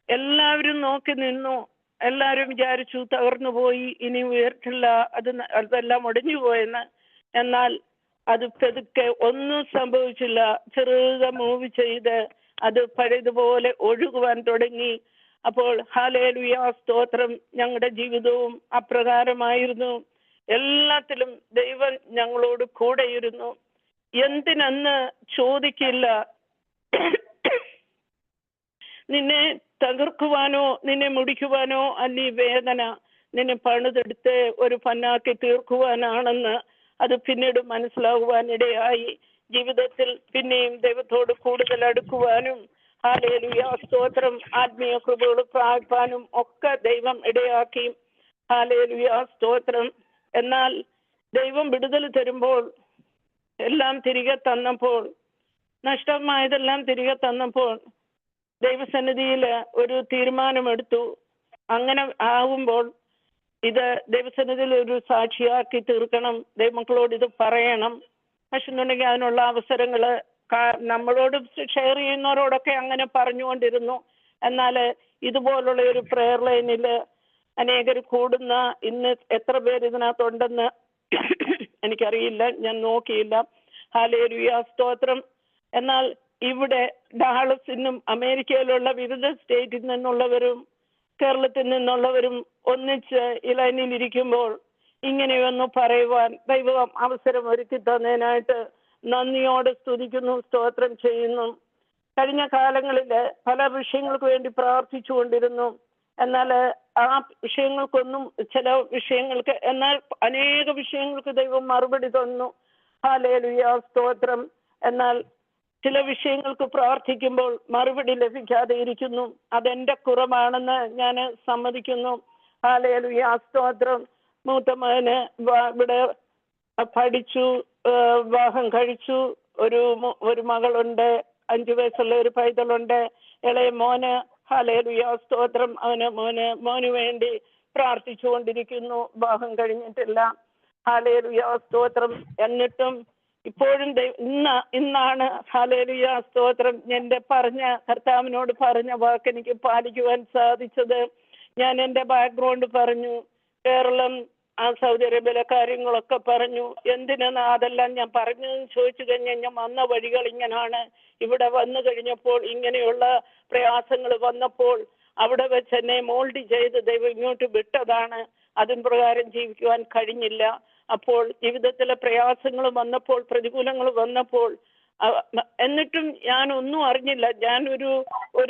എല്ലാവരും നോക്കി നിന്നു. എല്ലാവരും വിചാരിച്ചു തകർന്നു പോയി, ഇനി ഉയർത്തില്ല, അതെല്ലാം ഒടിഞ്ഞു പോയെന്ന്. എന്നാൽ അത് പതുക്കെ ഒന്നും സംഭവിച്ചില്ല. ചെറുതെ മൂവ് ചെയ്ത് അത് പഴയതുപോലെ ഒഴുകുവാൻ തുടങ്ങി. അപ്പോൾ ഹല്ലേലൂയ, സ്തോത്രം. ഞങ്ങളുടെ ജീവിതവും അപ്രകാരമായിരുന്നു. എല്ലാത്തിലും ദൈവം ഞങ്ങളോട് കൂടെയിരുന്നു. എന്തിനെന്ന് ചോദിക്കില്ല. നിന്നെ തകർക്കുവാനോ നിന്നെ മുടിക്കുവാനോ അല്ല ഈ വേദന, നിന്നെ പണിതെടുത്ത് ഒരു പന്നാക്കി തീർക്കുവാനാണെന്ന് അത് പിന്നീട് മനസ്സിലാകുവാനിടയായി. ജീവിതത്തിൽ പിന്നെയും ദൈവത്തോട് കൂടുതൽ അടുക്കുവാനും ഹല്ലേലൂയ, സ്തോത്രം, ആത്മീയ കൃപകൾ പ്രാപിപ്പാനും ഒക്കെ ദൈവം ഇടയാക്കി. ഹല്ലേലൂയ, സ്തോത്രം. എന്നാൽ ദൈവം വിടുതൽ തരുമ്പോൾ, എല്ലാം തിരികെ തന്നപ്പോൾ, നഷ്ടമായതെല്ലാം തിരികെ തന്നപ്പോൾ ദൈവസന്നിധിയിൽ ഒരു തീരുമാനമെടുത്തു. അങ്ങനെ ആകുമ്പോൾ ഇത് ദൈവസന്നിധിയിൽ ഒരു സാക്ഷിയാക്കി തീർക്കണം. ദൈവമക്കളോട് ഇത് പറയണം. പക്ഷെ എന്നുണ്ടെങ്കിൽ അതിനുള്ള അവസരങ്ങള് നമ്മളോട് ഷെയർ ചെയ്യുന്നവരോടൊക്കെ അങ്ങനെ പറഞ്ഞുകൊണ്ടിരുന്നു. എന്നാൽ ഇതുപോലുള്ള ഒരു പ്രെയർ ലൈനില് അനേകർ കൂടുന്ന, ഇന്ന് എത്ര പേര് ഇതിനകത്തുണ്ടെന്ന് എനിക്കറിയില്ല, ഞാൻ നോക്കിയില്ല. ഹല്ലേലൂയ, സ്തോത്രം. എന്നാൽ ഇവിടെ ഡാളസിനും അമേരിക്കയിലുള്ള വിവിധ സ്റ്റേറ്റിൽ നിന്നുള്ളവരും കേരളത്തിൽ നിന്നുള്ളവരും ഒന്നിച്ച് ഈ ലൈനിലിരിക്കുമ്പോൾ ഇങ്ങനെയൊന്ന് പറയുവാൻ ദൈവം അവസരം ഒരുക്കി തന്നതിനായിട്ട് നന്ദിയോടെ സ്തുതിക്കുന്നു, സ്തോത്രം ചെയ്യുന്നു. കഴിഞ്ഞ കാലങ്ങളിൽ പല വിഷയങ്ങൾക്ക് വേണ്ടി പ്രാർത്ഥിച്ചു കൊണ്ടിരുന്നു. എന്നാൽ ആ വിഷയങ്ങൾക്കൊന്നും, ചില വിഷയങ്ങൾക്ക്, എന്നാൽ അനേക വിഷയങ്ങൾക്ക് ദൈവം മറുപടി തന്നു. ഹല്ലേലൂയ, സ്തോത്രം. എന്നാൽ ചില വിഷയങ്ങൾക്ക് പ്രാർത്ഥിക്കുമ്പോൾ മറുപടി ലഭിക്കാതെ ഇരിക്കുന്നു. അതെന്റെ കുറവാണെന്ന് ഞാൻ സമ്മതിക്കുന്നു. ഹല്ലേലൂയ, സ്തോത്രം. മൂത്ത മകന് ഇവിടെ പഠിച്ചു, വിവാഹം കഴിച്ചു. ഒരു മകളുണ്ട്, 5 വയസ്സുള്ള ഒരു പൈതലുണ്ട്. ഇളയ മോന് ഹല്ലേലൂയ, സ്തോത്രം, മോന് വേണ്ടി പ്രാർത്ഥിച്ചു കൊണ്ടിരിക്കുന്നു. വിവാഹം കഴിഞ്ഞിട്ടില്ല. ഹല്ലേലൂയ, സ്തോത്രം. എന്നിട്ടും ഇപ്പോഴും ഇന്നാണ് ഹല്ലേലൂയ, സ്തോത്രം, എന്റെ കർത്താവിനോട് പറഞ്ഞ വാക്ക് എനിക്ക് പാലിക്കുവാൻ സാധിച്ചത്. ഞാൻ എൻ്റെ ബാക്ക്ഗ്രൗണ്ട് പറഞ്ഞു, കേരളം, സൗദി അറേബ്യയിലെ കാര്യങ്ങളൊക്കെ പറഞ്ഞു. എന്തിനാണ് അതെല്ലാം ഞാൻ പറഞ്ഞതെന്ന് ചോദിച്ചു കഴിഞ്ഞാൽ, ഞാൻ വന്ന വഴികൾ ഇങ്ങനാണ്. ഇവിടെ വന്നു കഴിഞ്ഞപ്പോൾ ഇങ്ങനെയുള്ള പ്രയാസങ്ങൾ വന്നപ്പോൾ അവിടെ വെച്ച് എന്നെ മോൾഡ് ചെയ്ത് ദൈവം ഇങ്ങോട്ട് വിട്ടതാണ്. അതിൻ പ്രകാരം ജീവിക്കുവാൻ കഴിഞ്ഞില്ല. അപ്പോൾ ജീവിതത്തിലെ പ്രയാസങ്ങൾ വന്നപ്പോൾ, പ്രതികൂലങ്ങൾ വന്നപ്പോൾ എന്നിട്ടും ഞാൻ ഒന്നും അറിഞ്ഞില്ല. ഞാൻ ഒരു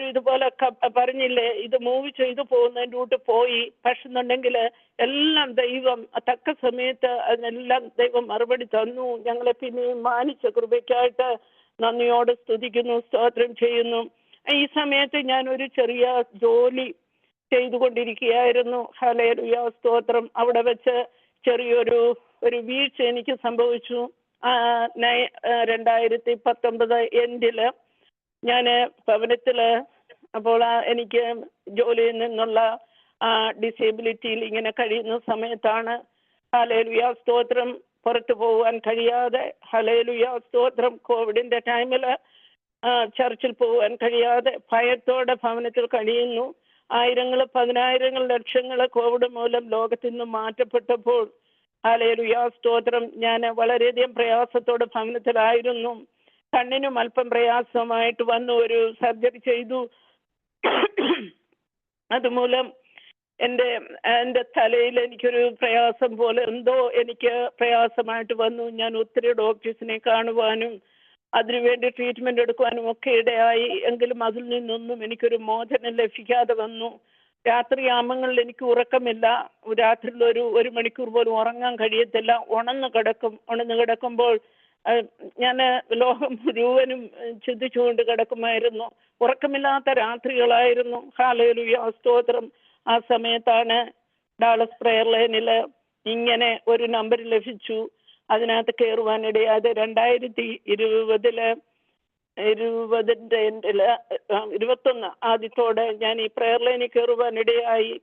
ഇതുപോലെ പറഞ്ഞില്ലേ, ഇത് മൂവ് ചെയ്തു പോകുന്നതിൻ്റെ കൂട്ട് പോയി. പക്ഷെന്നുണ്ടെങ്കിൽ എല്ലാം ദൈവം തക്ക സമയത്ത് അതിനെല്ലാം ദൈവം മറുപടി തന്നു. ഞങ്ങളെ പിന്നെയും മാനിച്ച കൃപയ്ക്കായിട്ട് നന്ദിയോടെ സ്തുതിക്കുന്നു, സ്തോത്രം ചെയ്യുന്നു. ഈ സമയത്ത് ഞാൻ ഒരു ചെറിയ ജോലി ചെയ്തുകൊണ്ടിരിക്കുകയായിരുന്നു. ഹല്ലേലൂയ, സ്തോത്രം. അവിടെ വെച്ച് ചെറിയൊരു വീഴ്ച എനിക്ക് സംഭവിച്ചു. 2019 എൻഡില് ഞാൻ ഭവനത്തില്, അപ്പോൾ എനിക്ക് ജോലിയിൽ നിന്നുള്ള ഡിസേബിലിറ്റിയിൽ ഇങ്ങനെ കഴിയുന്ന സമയത്താണ് ഹല്ലേലൂയ, സ്തോത്രം, പുറത്തു പോകാൻ കഴിയാതെ, ഹല്ലേലൂയ, സ്തോത്രം, കോവിഡിന്റെ ടൈമില് ചർച്ചിൽ പോകാൻ കഴിയാതെ ഭയത്തോടെ ഭവനത്തിൽ കഴിയുന്നു. ആയിരങ്ങൾ, പതിനായിരങ്ങൾ, ലക്ഷങ്ങൾ കോവിഡ് മൂലം ലോകത്തിൽ നിന്ന് മാറ്റപ്പെട്ടപ്പോൾ ഹല്ലേലൂയ, സ്തോത്രം, ഞാൻ വളരെയധികം പ്രയാസത്തോടെ ഭവനത്തിലായിരുന്നു. കണ്ണിനും അല്പം പ്രയാസമായിട്ട് വന്നു. ഒരു സർജറി ചെയ്തു. അതുമൂലം എൻ്റെ തലയിൽ എനിക്കൊരു പ്രയാസം പോലെ എന്തോ എനിക്ക് പ്രയാസമായിട്ട് വന്നു. ഞാൻ ഒത്തിരി ഡോക്ടേഴ്സിനെ കാണുവാനും അതിനുവേണ്ടി ട്രീറ്റ്മെന്റ് എടുക്കുവാനും ഒക്കെ ഇടയായി. എങ്കിലും അതിൽ നിന്നൊന്നും എനിക്കൊരു മോചനം ലഭിക്കാതെ വന്നു. രാത്രിയാമങ്ങളിൽ എനിക്ക് ഉറക്കമില്ല. രാത്രിയിൽ ഒരു മണിക്കൂർ പോലും ഉറങ്ങാൻ കഴിയത്തില്ല. ഉണർന്നു കിടക്കുമ്പോൾ ഞാൻ ലോകം മുഴുവനും ചിന്തിച്ചുകൊണ്ട് കിടക്കുമായിരുന്നു. ഉറക്കമില്ലാത്ത രാത്രികളായിരുന്നു. ഹല്ലേലൂയ, സ്തോത്രം. ആ സമയത്താണ് ഡാളസ് പ്രയർ ലൈനിൽ ഇങ്ങനെ ഒരു നമ്പർ ലഭിച്ചു. അതിനകത്ത് കയറുവാനിടയായത് 2021 ആദ്യത്തോടെ ഞാൻ ഈ പ്രയർ ലൈനിൽ കയറുവാനിടയായി.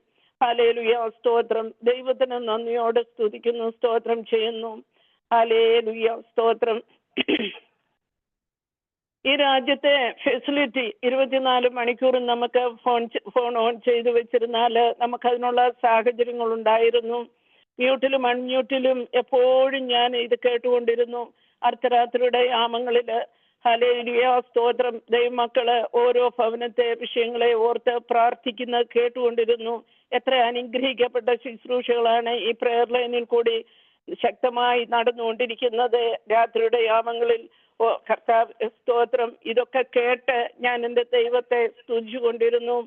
ഹല്ലേലൂയ, സ്തോത്രം. ദൈവത്തിന് നന്ദിയോടെ സ്തുതിക്കുന്നു, സ്തോത്രം ചെയ്യുന്നു. ഹല്ലേലൂയ, സ്തോത്രം. ഈ രാജ്യത്തെ ഫെസിലിറ്റി 24 മണിക്കൂറും നമുക്ക് ഫോൺ ഓൺ ചെയ്ത് വെച്ചിരുന്നാൽ നമുക്കതിനുള്ള സാഹചര്യങ്ങൾ ഉണ്ടായിരുന്നു. മ്യൂട്ടിലും അൺമ്യൂട്ടിലും എപ്പോഴും ഞാൻ ഇത് കേട്ടുകൊണ്ടിരുന്നു. അർദ്ധരാത്രിയുടെ യാമങ്ങളിൽ ഹല്ലേലൂയ, സ്തോത്രം, ദൈവമക്കള് ഓരോ ഭവനത്തെ വിഷയങ്ങളെ ഓർത്ത് പ്രാർത്ഥിക്കുന്നത് കേട്ടുകൊണ്ടിരുന്നു. എത്ര അനുഗ്രഹിക്കപ്പെട്ട ശുശ്രൂഷകളാണ് ഈ പ്രയർ ലൈനിൽ കൂടി ശക്തമായി നടന്നുകൊണ്ടിരിക്കുന്നത് രാത്രിയുടെ യാമങ്ങളിൽ. കർത്താവ്, സ്തോത്രം. ഇതൊക്കെ കേട്ട് ഞാൻ എൻ്റെ ദൈവത്തെ സ്തുതിച്ചുകൊണ്ടിരുന്നു.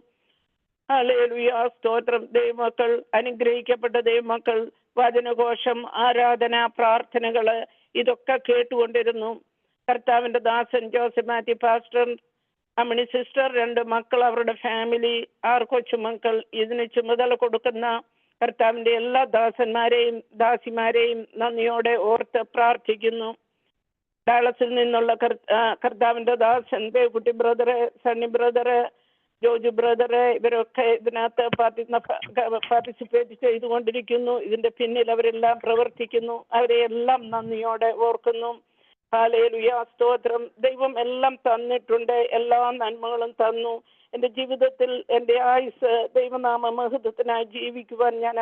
ഹല്ലേലൂയ, സ്തോത്രം. ദൈവമക്കൾ, അനുഗ്രഹിക്കപ്പെട്ട ദൈവമക്കൾ വചനഘോഷം, ആരാധന, പ്രാർത്ഥനകള് ഇതൊക്കെ കേട്ടുകൊണ്ടിരുന്നു. കർത്താവിന്റെ ദാസൻ Joseph Mathew pastor, Ammini sister, 2 മക്കൾ, അവരുടെ ഫാമിലി, 6 കൊച്ചുമക്കൾ, ഇതിന് ചുമതല കൊടുക്കുന്ന കർത്താവിന്റെ എല്ലാ ദാസന്മാരെയും ദാസിമാരെയും നന്ദിയോടെ ഓർത്ത് പ്രാർത്ഥിക്കുന്നു. ഡാളസിൽ നിന്നുള്ള കർത്താവിന്റെ ദാസൻ Devakutty brother, Sunny brother, Joju brother, ഇവരൊക്കെ ഇതിനകത്ത് പാർട്ടിസിപ്പേറ്റ് ചെയ്തുകൊണ്ടിരിക്കുന്നു. ഇതിന്റെ പിന്നിൽ അവരെല്ലാം പ്രവർത്തിക്കുന്നു. അവരെ എല്ലാം നന്ദിയോടെ ഓർക്കുന്നു. ഹല്ലേലൂയ, സ്തോത്രം. ദൈവം എല്ലാം തന്നിട്ടുണ്ട്, എല്ലാ നന്മകളും തന്നു. എൻ്റെ ജീവിതത്തിൽ എൻ്റെ ആയുസ് ദൈവനാമ മഹത്വത്തിനായി ജീവിക്കുവാൻ ഞാൻ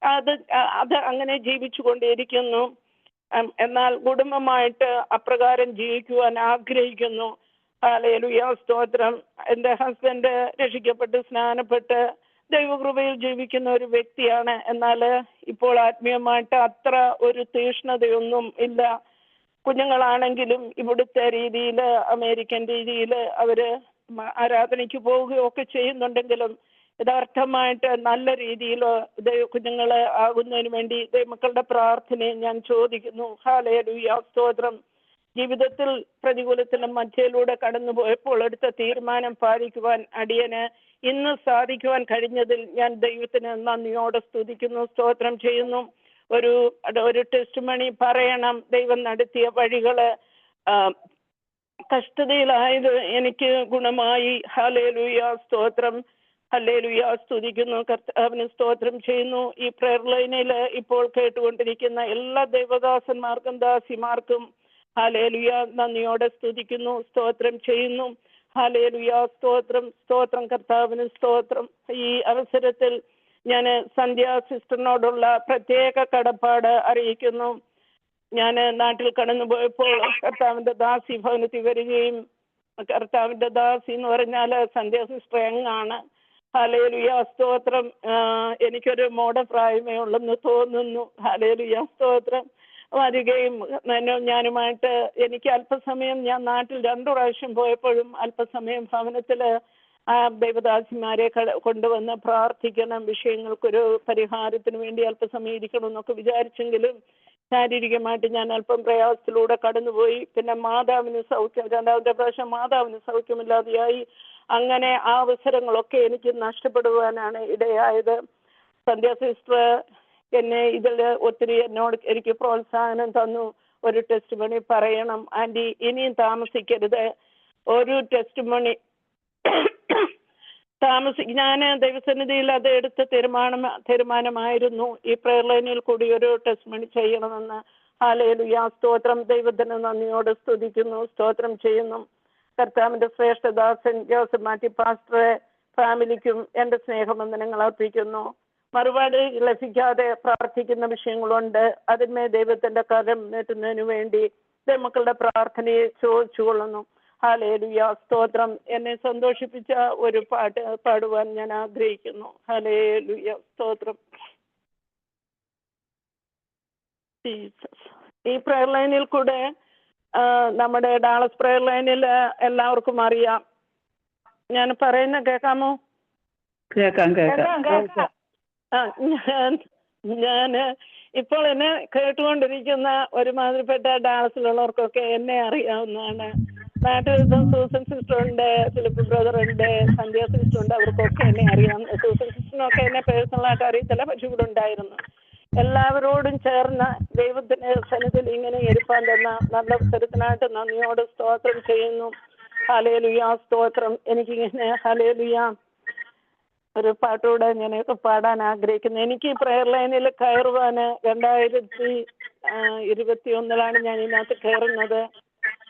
അത് അങ്ങനെ ജീവിച്ചു കൊണ്ടേയിരിക്കുന്നു. എന്നാൽ കുടുംബമായിട്ട് അപ്രകാരം ജീവിക്കുവാൻ ആഗ്രഹിക്കുന്നു. ഹല്ലേലൂയ, സ്തോത്രം. എൻ്റെ ഹസ്ബൻഡ് രക്ഷിക്കപ്പെട്ട് സ്നാനപ്പെട്ട് ദൈവകൃപയിൽ ജീവിക്കുന്ന ഒരു വ്യക്തിയാണ്. എന്നാൽ ഇപ്പോൾ ആത്മീയമായിട്ട് അത്ര ഒരു തീഷ്ണതയൊന്നും ഇല്ല. കുഞ്ഞുങ്ങളാണെങ്കിലും ഇവിടുത്തെ രീതിയിൽ, അമേരിക്കൻ രീതിയിൽ അവര് ആരാധനയ്ക്ക് പോവുകയൊക്കെ ചെയ്യുന്നുണ്ടെങ്കിലും യഥാർത്ഥമായിട്ട് നല്ല രീതിയിൽ കുഞ്ഞുങ്ങളെ ആകുന്നതിന് വേണ്ടി ദൈവമക്കളുടെ പ്രാർത്ഥനയെ ഞാൻ ചോദിക്കുന്നു. ഹല്ലേലൂയ, സ്തോത്രം. ജീവിതത്തിൽ പ്രതികൂലത്തിലും മധ്യയിലൂടെ കടന്നു പോയപ്പോൾ എടുത്ത തീരുമാനം പാലിക്കുവാൻ അടിയന് ഇന്ന് സാധിക്കുവാൻ കഴിഞ്ഞതിൽ ഞാൻ ദൈവത്തിന് നന്ദിയോടെ സ്തുതിക്കുന്നു, സ്തോത്രം ചെയ്യുന്നു. ഒരു ടെസ്റ്റ് മണി പറയണം. ദൈവം നടത്തിയ വഴികള് കഷ്ടതയിലായത് എനിക്ക് ഗുണമായി. ഹല്ലേലൂയ, സ്തോത്രം. ഹല്ലേലൂയ, സ്തുതിക്കുന്നു, കർത്താവിന് സ്തോത്രം ചെയ്യുന്നു. ഈ പ്രയർ ലൈനിൽ ഇപ്പോൾ കേട്ടുകൊണ്ടിരിക്കുന്ന എല്ലാ ദൈവദാസന്മാർക്കും ദാസിമാർക്കും ഹല്ലേലൂയ നന്ദിയോടെ സ്തുതിക്കുന്നു, സ്തോത്രം ചെയ്യുന്നു. ഹല്ലേലൂയ, സ്തോത്രം, സ്തോത്രം, കർത്താവിന് സ്തോത്രം. ഈ അവസരത്തിൽ ഞാൻ സന്ധ്യ സിസ്റ്ററിനോടുള്ള പ്രത്യേക കടപ്പാട് അറിയിക്കുന്നു. ഞാൻ നാട്ടിൽ കടന്നുപോയപ്പോൾ കർത്താവിന്റെ ദാസി ഭവനത്തിൽ വരികയും, കർത്താവിന്റെ ദാസി എന്ന് പറഞ്ഞാൽ സന്ധ്യ സിസ്റ്റർ എങ്ങാണ്. ഹല്ലേലൂയ, സ്തോത്രം. എനിക്കൊരു മോഡപ്രായമേ ഉള്ളെന്ന് തോന്നുന്നു. ഹല്ലേലൂയ, സ്തോത്രം. വരികയും ഞാനുമായിട്ട് എനിക്ക് അല്പസമയം ഞാൻ നാട്ടിൽ 2 പ്രാവശ്യം പോയപ്പോഴും അല്പസമയം ഭവനത്തിൽ ആ ദൈവദാസിമാരെ കൊണ്ടുവന്ന് പ്രാർത്ഥിക്കണം, വിഷയങ്ങൾക്കൊരു പരിഹാരത്തിന് വേണ്ടി അല്പസമയം ഇരിക്കണം എന്നൊക്കെ വിചാരിച്ചെങ്കിലും ശാരീരികമായിട്ട് ഞാൻ അല്പം പ്രയാസത്തിലൂടെ കടന്നുപോയി. പിന്നെ മാതാവിന് സൗഖ്യം, 2ാമത്തെ പ്രാവശ്യം മാതാവിന് സൗഖ്യമില്ലാതെയായി. അങ്ങനെ ആ അവസരങ്ങളൊക്കെ എനിക്ക് നഷ്ടപ്പെടുവാനാണ് ഇടയായത്. സന്ധ്യ സിസ്റ്റർ എന്നെ ഇതിൽ ഒത്തിരി എനിക്ക് പ്രോത്സാഹനം തന്നു. ഒരു ടെസ്റ്റ് മണി പറയണം ആൻറ്റി, ഇനിയും താമസിക്കരുത്, ഒരു ടെസ്റ്റ് മണി ഞാൻ ദൈവസന്നിധിയിൽ അത് എടുത്ത തീരുമാനമായിരുന്നു ഈ പ്രയർ ലൈനിൽ കൂടി ഒരു ടെസ്റ്റ് മണി ചെയ്യണമെന്ന്. ഹല്ലേലൂയ, സ്തോത്രം. ദൈവത്തിന് നന്ദിയോടെ സ്തുതിക്കുന്നു, സ്തോത്രം ചെയ്യുന്നു. കർത്താവിന്റെ ശ്രേഷ്ഠദാസൻ ജോസഫ് മാറ്റി പാസ്റ്ററെ ഫാമിലിക്കും എൻ്റെ സ്നേഹവന്ദനങ്ങൾ അർപ്പിക്കുന്നു. മറുപടി ലഭിക്കാതെ പ്രാർത്ഥിക്കുന്ന വിഷയങ്ങളുണ്ട്. അതിന്മേൽ ദൈവത്തിന്റെ കരം നീട്ടുന്നതിന് വേണ്ടി ദൈവമക്കളുടെ പ്രാർത്ഥനയെ ചോദിച്ചുകൊള്ളുന്നു. ഹല്ലേലൂയ, സ്തോത്രം. എന്നെ സന്തോഷിപ്പിച്ച ഒരു പാട്ട് പാടുവാൻ ഞാൻ ആഗ്രഹിക്കുന്നു. ഹല്ലേലൂയ, സ്തോത്രം. ഈ പ്രയർ ലൈനിൽ കൂടെ നമ്മുടെ ഡാളസ് പ്രയർ ലൈനിൽ എല്ലാവർക്കും അറിയാം. ഞാൻ പറയുന്ന കേൾക്കാമോ? കേൾക്കാം. ഞാൻ ഇപ്പോൾ എന്നെ കേട്ടുകൊണ്ടിരിക്കുന്ന ഒരുമാതിരിപ്പെട്ട ഡാളസിലുള്ളവർക്കൊക്കെ എന്നെ അറിയാവുന്നതാണ്. നാട്ടിൽ സൂസൻ സിസ്റ്റർ ഉണ്ട്, ഫിലിപ്പ് ബ്രദർ ഉണ്ട്, സന്ധ്യ സിസ്റ്റർ ഉണ്ട്. അവർക്കൊക്കെ എന്നെ അറിയാം. സൂസൻ സിസ്റ്ററിനൊക്കെ എന്നെ പേഴ്സണലായിട്ട് അറിയത്തില്ല, പക്ഷെ ഇവിടെ ഉണ്ടായിരുന്നു. എല്ലാവരോടും ചേർന്ന് ദൈവത്തിന്റെ സന്നിധിയിൽ ഇങ്ങനെ എടുപ്പാൻ തന്ന നല്ല അവസരത്തിനായിട്ട് നന്ദിയോട് സ്തോത്രം ചെയ്യുന്നു. ഹല്ലേലൂയ, സ്തോത്രം. എനിക്കിങ്ങനെ ഹല്ലേലൂയ ഒരു പാട്ടുകൂടെ ഞാൻ പാടാൻ ആഗ്രഹിക്കുന്നു. എനിക്ക് ഈ പ്രയർ ലൈനിൽ കയറുവാൻ 2021 ഞാൻ ഇതിനകത്ത് കയറുന്നത്.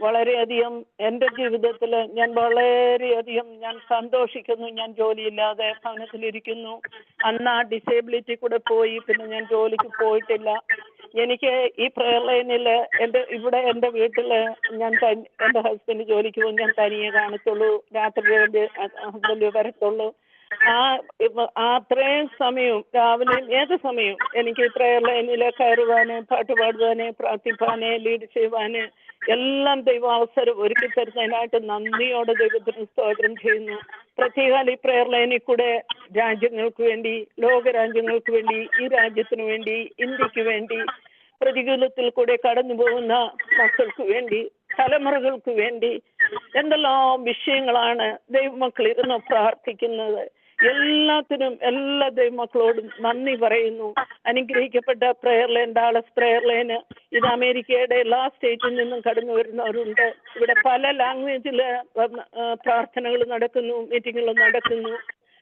വളരെയധികം എൻ്റെ ജീവിതത്തിൽ ഞാൻ വളരെയധികം സന്തോഷിക്കുന്നു. ഞാൻ ജോലിയില്ലാതെ ഭവനത്തിലിരിക്കുന്നു. അന്ന് ആ ഡിസേബിലിറ്റി കൂടെ പോയി, പിന്നെ ഞാൻ ജോലിക്ക് പോയിട്ടില്ല. എനിക്ക് ഈ പ്രയർ ലൈനിൽ എൻ്റെ വീട്ടിൽ എൻ്റെ ഹസ്ബൻഡ് ജോലിക്ക് പോകും, ഞാൻ തനിയെ കാണത്തുള്ളൂ. രാത്രി ഹസ്ബൻഡ് വരത്തുള്ളൂ. അത്രയും സമയവും രാവിലെയും ഏത് സമയവും എനിക്ക് പ്രയർ ലൈനിൽ കയറുവാന്, പാട്ട് പാടുവാന്, പ്രാർത്ഥിപ്പാന്, ലീഡ് ചെയ്യുവാന് എല്ലാം ദൈവം അവസരം ഒരുക്കി തരുന്നതിനായിട്ട് നന്ദിയോടെ ദൈവത്തിന് സ്തോത്രം ചെയ്യുന്നു. പ്രത്യേകം ഈ പ്രയർ ലൈനിൽ കൂടെ രാജ്യങ്ങൾക്ക് വേണ്ടി, ലോകരാജ്യങ്ങൾക്ക് വേണ്ടി, ഈ രാജ്യത്തിന് വേണ്ടി, ഇന്ത്യക്ക് വേണ്ടി, പ്രതികൂലത്തിൽ കൂടെ കടന്നു പോകുന്ന മക്കൾക്ക് വേണ്ടി, തലമുറകൾക്ക് വേണ്ടി എന്തെല്ലാം വിഷയങ്ങളാണ് ദൈവമക്കൾ ഇരുന്ന് പ്രാർത്ഥിക്കുന്നത്. എല്ലാത്തിനും എല്ലാ ദൈവമക്കളോടും നന്ദി പറയുന്നു. അനുഗ്രഹിക്കപ്പെട്ട പ്രയർ ലൈൻ, ഡാളസ് പ്രയർ ലൈന് ഇത് അമേരിക്കയുടെ എല്ലാ സ്റ്റേറ്റിൽ നിന്നും കടന്നു വരുന്നവരുണ്ട്. ഇവിടെ പല ലാംഗ്വേജിൽ പ്രാർത്ഥനകൾ നടക്കുന്നു, മീറ്റിങ്ങുകൾ നടക്കുന്നു.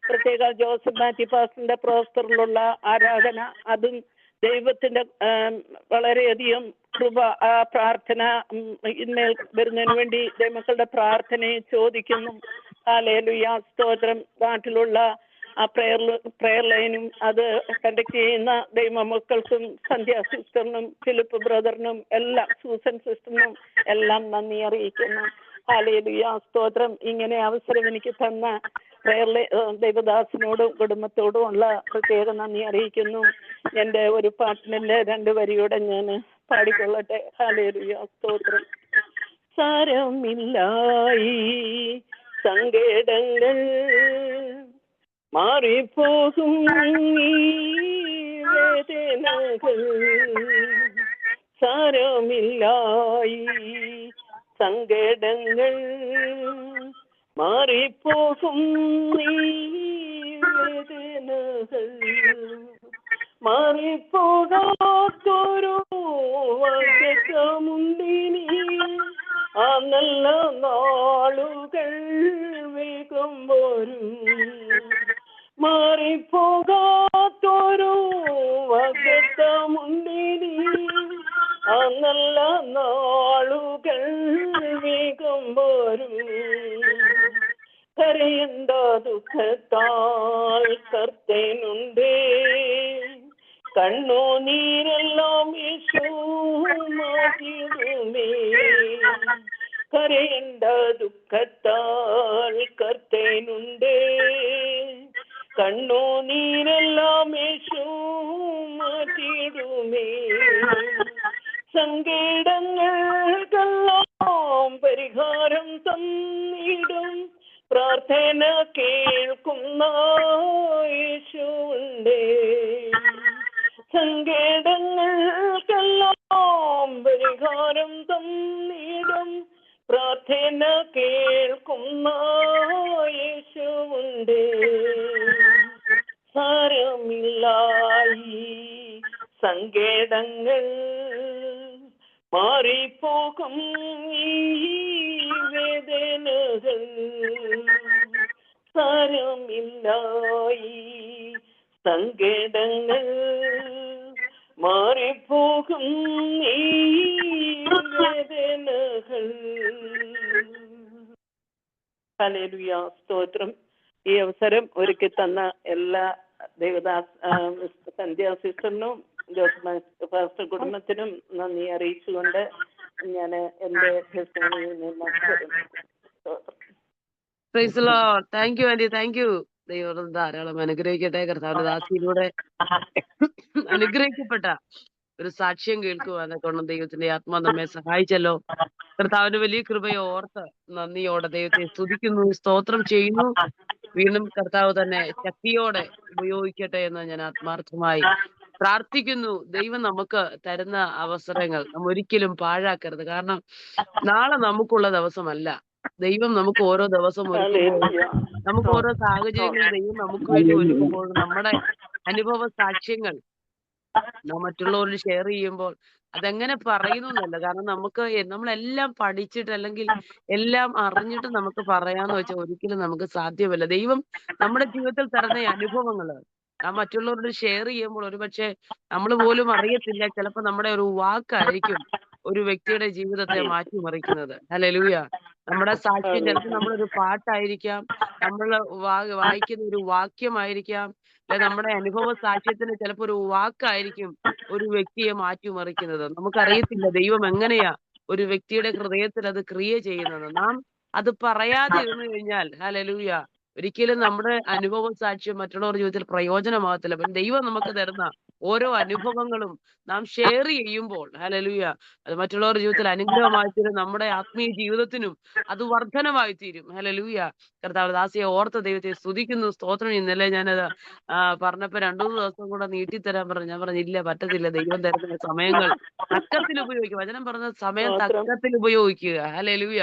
പ്രത്യേക ജോസഫ് മാറ്റി പാസ്റ്ററിന്റെ പ്രോസ്റ്ററിലുള്ള ആരാധന, അതും ദൈവത്തിന്റെ വളരെയധികം കൃപ. ആ പ്രാർത്ഥന ഇന്നേൽ വരുന്നതിന് വേണ്ടി ദൈവമക്കളുടെ പ്രാർത്ഥനയെ ചോദിക്കുന്നു. ഹല്ലേലൂയ, സ്തോത്രം. നാട്ടിലുള്ള ആ പ്രയർ ലൈനും അത് കണ്ടക്ട് ചെയ്യുന്ന ദൈവമക്കൾക്കും, സന്ധ്യ സിസ്റ്ററിനും, ഫിലിപ്പ് ബ്രദറിനും എല്ലാം, സൂസൻ സിസ്റ്ററിനും എല്ലാം നന്ദി അറിയിക്കുന്നു. ഹല്ലേലൂയ, സ്തോത്രം. ഇങ്ങനെ അവസരം എനിക്ക് തന്ന ദൈവദാസനോടും കുടുംബത്തോടും ഉള്ള പ്രത്യേക നന്ദി അറിയിക്കുന്നു. എൻ്റെ ഒരു പാട്ടിൻ്റെ 2 വരിയോടെ ഞാൻ പാടിക്കൊള്ളട്ടെ. ഹല്ലേലൂയ, സ്തോത്രം. സാരമില്ലായി സങ്കടങ്ങൾ മാറിപ്പോകും വേദനകൾ, സാരമില്ലായി സങ്കടങ്ങൾ മാറിപ്പോകും വേദനകൾ, മാറിപ്പോകാത്തൊരു വർഷമുണ്ടിനി, ആ നല്ല നാളുകൾ വേഗം വരും. മാറിപ്പോകാത്തൊരു വർഷമുണ്ടിനി, ആ നല്ല നാളുകൾ വേഗം വരും. കരയണ്ട ദുഃഖത്താൽ കർത്തനുണ്ട്, കണ്ണോ നീരെല്ലാം യേശു മാറ്റിടുമേ. കരയണ്ട ദുഃഖത്താൽ കർത്തനുണ്ട്, കണ്ണോ നീരെല്ലാം യേശു മാറ്റിടുമേ. സങ്കടങ്ങൾക്കെല്ലാം പരിഹാരം തന്നിടും പ്രാർത്ഥന കേൾക്കുന്ന യേശുവുണ്ടേ. സങ്കടങ്ങൾക്കെല്ലാം പരിഹാരം തന്നിടും പ്രാർത്ഥന കേൾക്കുന്ന യേശുവുണ്ടേ. സാരമില്ലായി സങ്കടങ്ങൾ മാറിപ്പോകും ഈ വേദനകൾ. സാരമില്ലായി സങ്കടങ്ങൾ മാറിപ്പോകും ഈ വേദനകൾ. ഹല്ലേലൂയ, സ്തോത്രം. ഈ അവസരം ഒരുക്കി തന്ന എല്ലാ ദേവദാസ് സന്ധ്യ സിസ്റ്ററിനും ജോസ് പാസ്റ്റർ കുടുംബത്തിനും നന്ദി അറിയിച്ചുകൊണ്ട് ഞാൻ എന്റെ thank you anti, thank you. ദൈവം ധാരാളം അനുഗ്രഹിക്കട്ടെ. കർത്താവിന്റെ ദാസിയിലൂടെ അനുഗ്രഹിക്കപ്പെട്ട ഒരു സാക്ഷ്യം കേൾക്കുവാനെ കൊണ്ട് ദൈവത്തിന്റെ ആത്മാ നമ്മെ സഹായിച്ചല്ലോ. കർത്താവിന്റെ വലിയ കൃപയെ ഓർത്ത് നന്ദിയോടെ ദൈവത്തെ സ്തുതിക്കുന്നു, സ്തോത്രം ചെയ്യുന്നു. വീണ്ടും കർത്താവ് തന്നെ ശക്തിയോടെ ഉപയോഗിക്കട്ടെ എന്ന് ഞാൻ ആത്മാർത്ഥമായി പ്രാർത്ഥിക്കുന്നു. ദൈവം നമുക്ക് തരുന്ന അവസരങ്ങൾ നാം ഒരിക്കലും പാഴാക്കരുത്. കാരണം നാളെ നമുക്കുള്ള ദിവസമല്ല. ദൈവം നമുക്ക് ഓരോ ദിവസം ഒരുക്കുമ്പോൾ, നമുക്ക് ഓരോ സാഹചര്യങ്ങൾ ദൈവം നമുക്ക് വേണ്ടി ഒരുക്കുമ്പോൾ നമ്മുടെ അനുഭവ സാക്ഷ്യങ്ങൾ നാം മറ്റുള്ളവരോട് ഷെയർ ചെയ്യുമ്പോൾ അതെങ്ങനെ പറയുന്നു എന്നല്ല. കാരണം നമുക്ക് നമ്മളെല്ലാം പഠിച്ചിട്ട് അല്ലെങ്കിൽ എല്ലാം അറിഞ്ഞിട്ട് നമുക്ക് പറയാന്ന് വെച്ചാൽ ഒരിക്കലും നമുക്ക് സാധ്യമല്ല. ദൈവം നമ്മുടെ ജീവിതത്തിൽ തരുന്ന അനുഭവങ്ങള് നാം മറ്റുള്ളവരോട് ഷെയർ ചെയ്യുമ്പോൾ ഒരുപക്ഷെ നമ്മൾ പോലും അറിയത്തില്ല. ചിലപ്പോൾ നമ്മുടെ ഒരു വാക്കായിരിക്കും ഒരു വ്യക്തിയുടെ ജീവിതത്തെ മാറ്റിമറിക്കുന്നത്. ഹല്ലേലൂയ. നമ്മുടെ സാക്ഷ്യം ചിലപ്പോൾ നമ്മളൊരു പാട്ടായിരിക്കാം, നമ്മൾ വായിക്കുന്ന ഒരു വാക്യമായിരിക്കാം, അല്ലെ നമ്മുടെ അനുഭവ സാക്ഷ്യത്തിന് ചിലപ്പോൾ ഒരു വാക്കായിരിക്കും ഒരു വ്യക്തിയെ മാറ്റിമറിക്കുന്നത്. നമുക്കറിയത്തില്ല ദൈവം എങ്ങനെയാ ഒരു വ്യക്തിയുടെ ഹൃദയത്തിൽ അത് ക്രിയ ചെയ്യുന്നത്. നാം അത് പറയാതെ ഇരുന്നു കഴിഞ്ഞാൽ ഹല്ലേലൂയ ഒരിക്കലും നമ്മുടെ അനുഭവ സാക്ഷ്യം മറ്റുള്ളവരുടെ ജീവിതത്തിൽ പ്രയോജനമാകത്തില്ല. അപ്പം ദൈവം നമുക്ക് തരുന്ന ഓരോ അനുഭവങ്ങളും നാം ഷെയർ ചെയ്യുമ്പോൾ ഹല്ലേലൂയ അത് മറ്റുള്ളവരുടെ ജീവിതത്തിൽ അനുഗ്രഹമായി തീരും. നമ്മുടെ ആത്മീയ ജീവിതത്തിനും അത് വർധനമായി തീരും. ഹല്ലേലൂയ. കർത്താവ് ദാസിയെ ഓർത്ത ദൈവത്തെ സ്തുതിക്കുന്നു, സ്തോത്രം. ഇന്നലെ ഞാനത് പറഞ്ഞപ്പോ 2-3 ദിവസം കൂടെ നീട്ടിത്തരാൻ പറഞ്ഞു. ഞാൻ പറഞ്ഞു ഇല്ല, പറ്റത്തില്ല. ദൈവം തരുന്ന സമയങ്ങൾ തക്കത്തിൽ ഉപയോഗിക്കുക. വചനം പറഞ്ഞ സമയം തക്കത്തിൽ ഉപയോഗിക്കുക. ഹല്ലേലൂയ.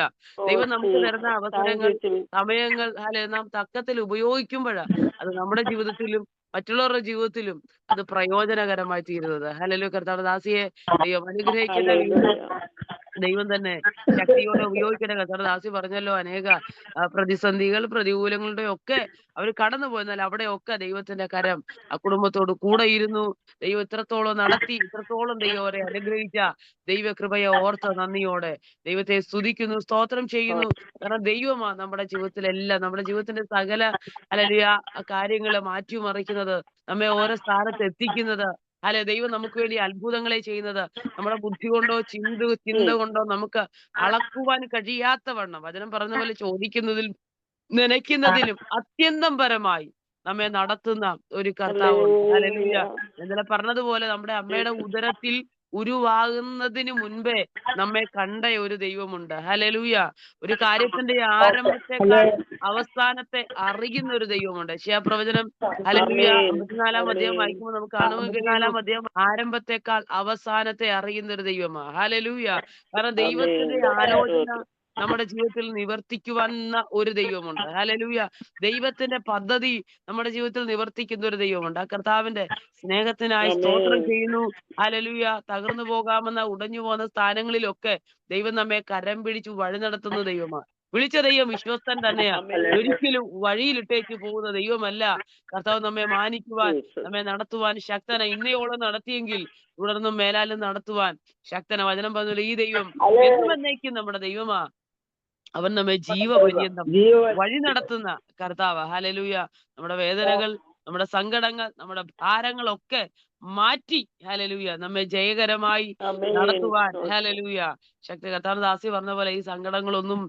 ദൈവം നമുക്ക് തരുന്ന അവസരങ്ങൾ, സമയങ്ങൾ നാം തക്കത്തിൽ ഉപയോഗിക്കുമ്പോഴാണ് അത് നമ്മുടെ ജീവിതത്തിലും മറ്റുള്ളവരുടെ ജീവിതത്തിലും അത് പ്രയോജനകരമായി തീരുന്നത്. ഹല്ലേലൂയ. കർത്താവ് ദാസിയെ ദൈവം അനുഗ്രഹിക്കട്ടെ. വീണ്ടും ദൈവം തന്നെ ശക്തിയോടെ ഉപയോഗിക്കട്ടെ. കർത്താവ് ദാസി പറഞ്ഞല്ലോ അനേക പ്രതിസന്ധികൾ പ്രതികൂലങ്ങളുടെ ഒക്കെ അവർ കടന്നു പോയെന്നാൽ അവിടെയൊക്കെ ദൈവത്തിന്റെ കരം ആ കുടുംബത്തോട് കൂടെ ഇരുന്നു. ദൈവം ഇത്രത്തോളം നടത്തി, ഇത്രത്തോളം ദൈവം അവരെ അനുഗ്രഹിച്ച ദൈവകൃപയെ ഓർത്ത് നന്ദിയോടെ ദൈവത്തെ സ്തുതിക്കുന്നു, സ്തോത്രം ചെയ്യുന്നു. കാരണം ദൈവമാ നമ്മുടെ ജീവിതത്തിലെല്ലാം, നമ്മുടെ ജീവിതത്തിന്റെ സകല ഹല്ലേലൂയ കാര്യങ്ങളെ മാറ്റിമറിക്കുന്നത്, നമ്മെ ഓരോ സ്ഥാനത്ത് എത്തിക്കുന്നത്. ദൈവം നമുക്ക് വേണ്ടി അത്ഭുതങ്ങളെ ചെയ്യുന്നത് നമ്മുടെ ബുദ്ധി കൊണ്ടോ ചിന്ത കൊണ്ടോ നമുക്ക് അളക്കുവാൻ കഴിയാത്തവണ്ണം വചനം പറഞ്ഞ പോലെ ചോദിക്കുന്നതിൽ നനയ്ക്കുന്നതിലും അത്യന്തം പരമായി നമ്മെ നടത്തുന്ന ഒരു കർത്താവുണ്ട്. ഹല്ലേലൂയ. ഇന്നലെ പറഞ്ഞതുപോലെ നമ്മുടെ അമ്മയുടെ ഉദരത്തിൽ ഉരുവാകുന്നതിന് മുൻപേ നമ്മെ കണ്ട ഒരു ദൈവമുണ്ട്. ഹല്ലേലൂയ. ഒരു കാര്യത്തിന്റെ ആരംഭത്തെക്കാൾ അവസാനത്തെ അറിയുന്ന ഒരു ദൈവമുണ്ട്. യെശയ്യാപ്രവചനം ഹല്ലേലൂയ 54-ാം അധ്യായം വായിക്കുമ്പോൾ നമുക്ക് കാണുവാൻ കഴിയും, ആരംഭത്തെക്കാൾ അവസാനത്തെ അറിയുന്ന ഒരു ദൈവമാണ്. ഹല്ലേലൂയ. കാരണം ദൈവത്തിന്റെ ആലോചന നമ്മുടെ ജീവിതത്തിൽ നിവർത്തിക്കുവാന്ന ഒരു ദൈവമുണ്ട്. ഹല്ലേലൂയ. ദൈവത്തിന്റെ പദ്ധതി നമ്മുടെ ജീവിതത്തിൽ നിവർത്തിക്കുന്ന ഒരു ദൈവമുണ്ട്. ആ കർത്താവിന്റെ സ്നേഹത്തിനായി സ്തോത്രം ചെയ്യുന്നു. ഹല്ലേലൂയ. തകർന്നു പോകാമെന്ന ഉടഞ്ഞു പോകുന്ന സ്ഥാനങ്ങളിലൊക്കെ ദൈവം നമ്മെ കരം പിടിച്ചു വഴി നടത്തുന്ന ദൈവമാണ്. വിളിച്ച ദൈവം വിശ്വസ്തൻ തന്നെയാ. ഒരിക്കലും വഴിയിലിട്ടേക്ക് പോകുന്ന ദൈവമല്ല. കർത്താവ് നമ്മെ മാനിക്കുവാൻ, നമ്മെ നടത്തുവാൻ ശക്തന. ഇന്നയോളം നടത്തിയെങ്കിൽ തുടർന്നും മേലാലും നടത്തുവാൻ ശക്തന. വചനം പറഞ്ഞ ഈ ദൈവം എന്നും എന്നേക്കും നമ്മുടെ ദൈവമാ. അവൻ നമ്മെ ജീവപര്യന്തം വഴി നടത്തുന്ന കർത്താവ്. ഹല്ലേലൂയ. നമ്മുടെ വേദനകൾ നമ്മുടെ സങ്കടങ്ങൾ, നമ്മുടെ ഭാരങ്ങളൊക്കെ മാറ്റി ഹല്ലേലൂയ നമ്മെ ജയകരമായി ആമേൻ. നടത്തുവാൻ സ്തോത്രം. ഹല്ലേലൂയ ശക്തി. കർത്താവ് ദാസി പറഞ്ഞ പോലെ ഈ സങ്കടങ്ങളൊന്നും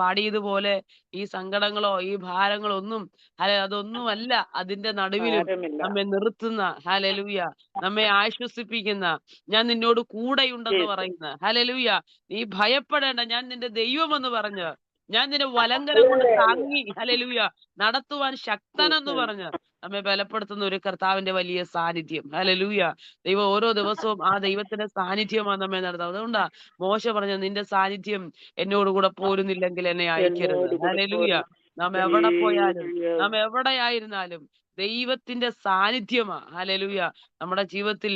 പാടിയതുപോലെ ഈ സങ്കടങ്ങളോ ഈ ഭാരങ്ങളൊന്നും അതൊന്നുമല്ല അതിന്റെ നടുവിലും ഭാരമില്ല. നമ്മെ നിർത്തുന്ന ഹല്ലേലൂയ, നമ്മെ ആശ്വസിപ്പിക്കുന്ന, ഞാൻ നിന്നോട് കൂടെയുണ്ടെന്ന് യേശു. പറയുന്ന ഹല്ലേലൂയ, നീ ഭയപ്പെടേണ്ട, ഞാൻ നിന്റെ ദൈവമെന്ന് പറഞ്ഞ്, ഞാൻ നിന്നെ വലങ്കരം കൊണ്ട് താങ്ങി ഹല്ലേലൂയ നടത്തുവാൻ ശക്തനെന്ന് പറഞ്ഞ് നമ്മെ ബലപ്പെടുത്തുന്ന ഒരു കർത്താവിന്റെ വലിയ സാന്നിധ്യം ഹല്ലേലൂയ. ദൈവം ഓരോ ദിവസവും ആ ദൈവത്തിന്റെ സാന്നിധ്യമാണ് നമ്മെ നടത്തുന്നത്. അതുകൊണ്ടാ മോശ പറഞ്ഞ, നിന്റെ സാന്നിധ്യം എന്നോട് കൂടെ പോരുന്നില്ലെങ്കിൽ എന്നെ അയക്കരുത്. എന്നോട് കൂടെ ഹല്ലേലൂയ. പോരണം. നാം എവിടെ പോയാലും, ഹല്ലേലൂയ. നാം എവിടെയായിരുന്നാലും ദൈവത്തിന്റെ സാന്നിധ്യമാ ഹല്ലേലൂയ നമ്മുടെ ജീവിതത്തിൽ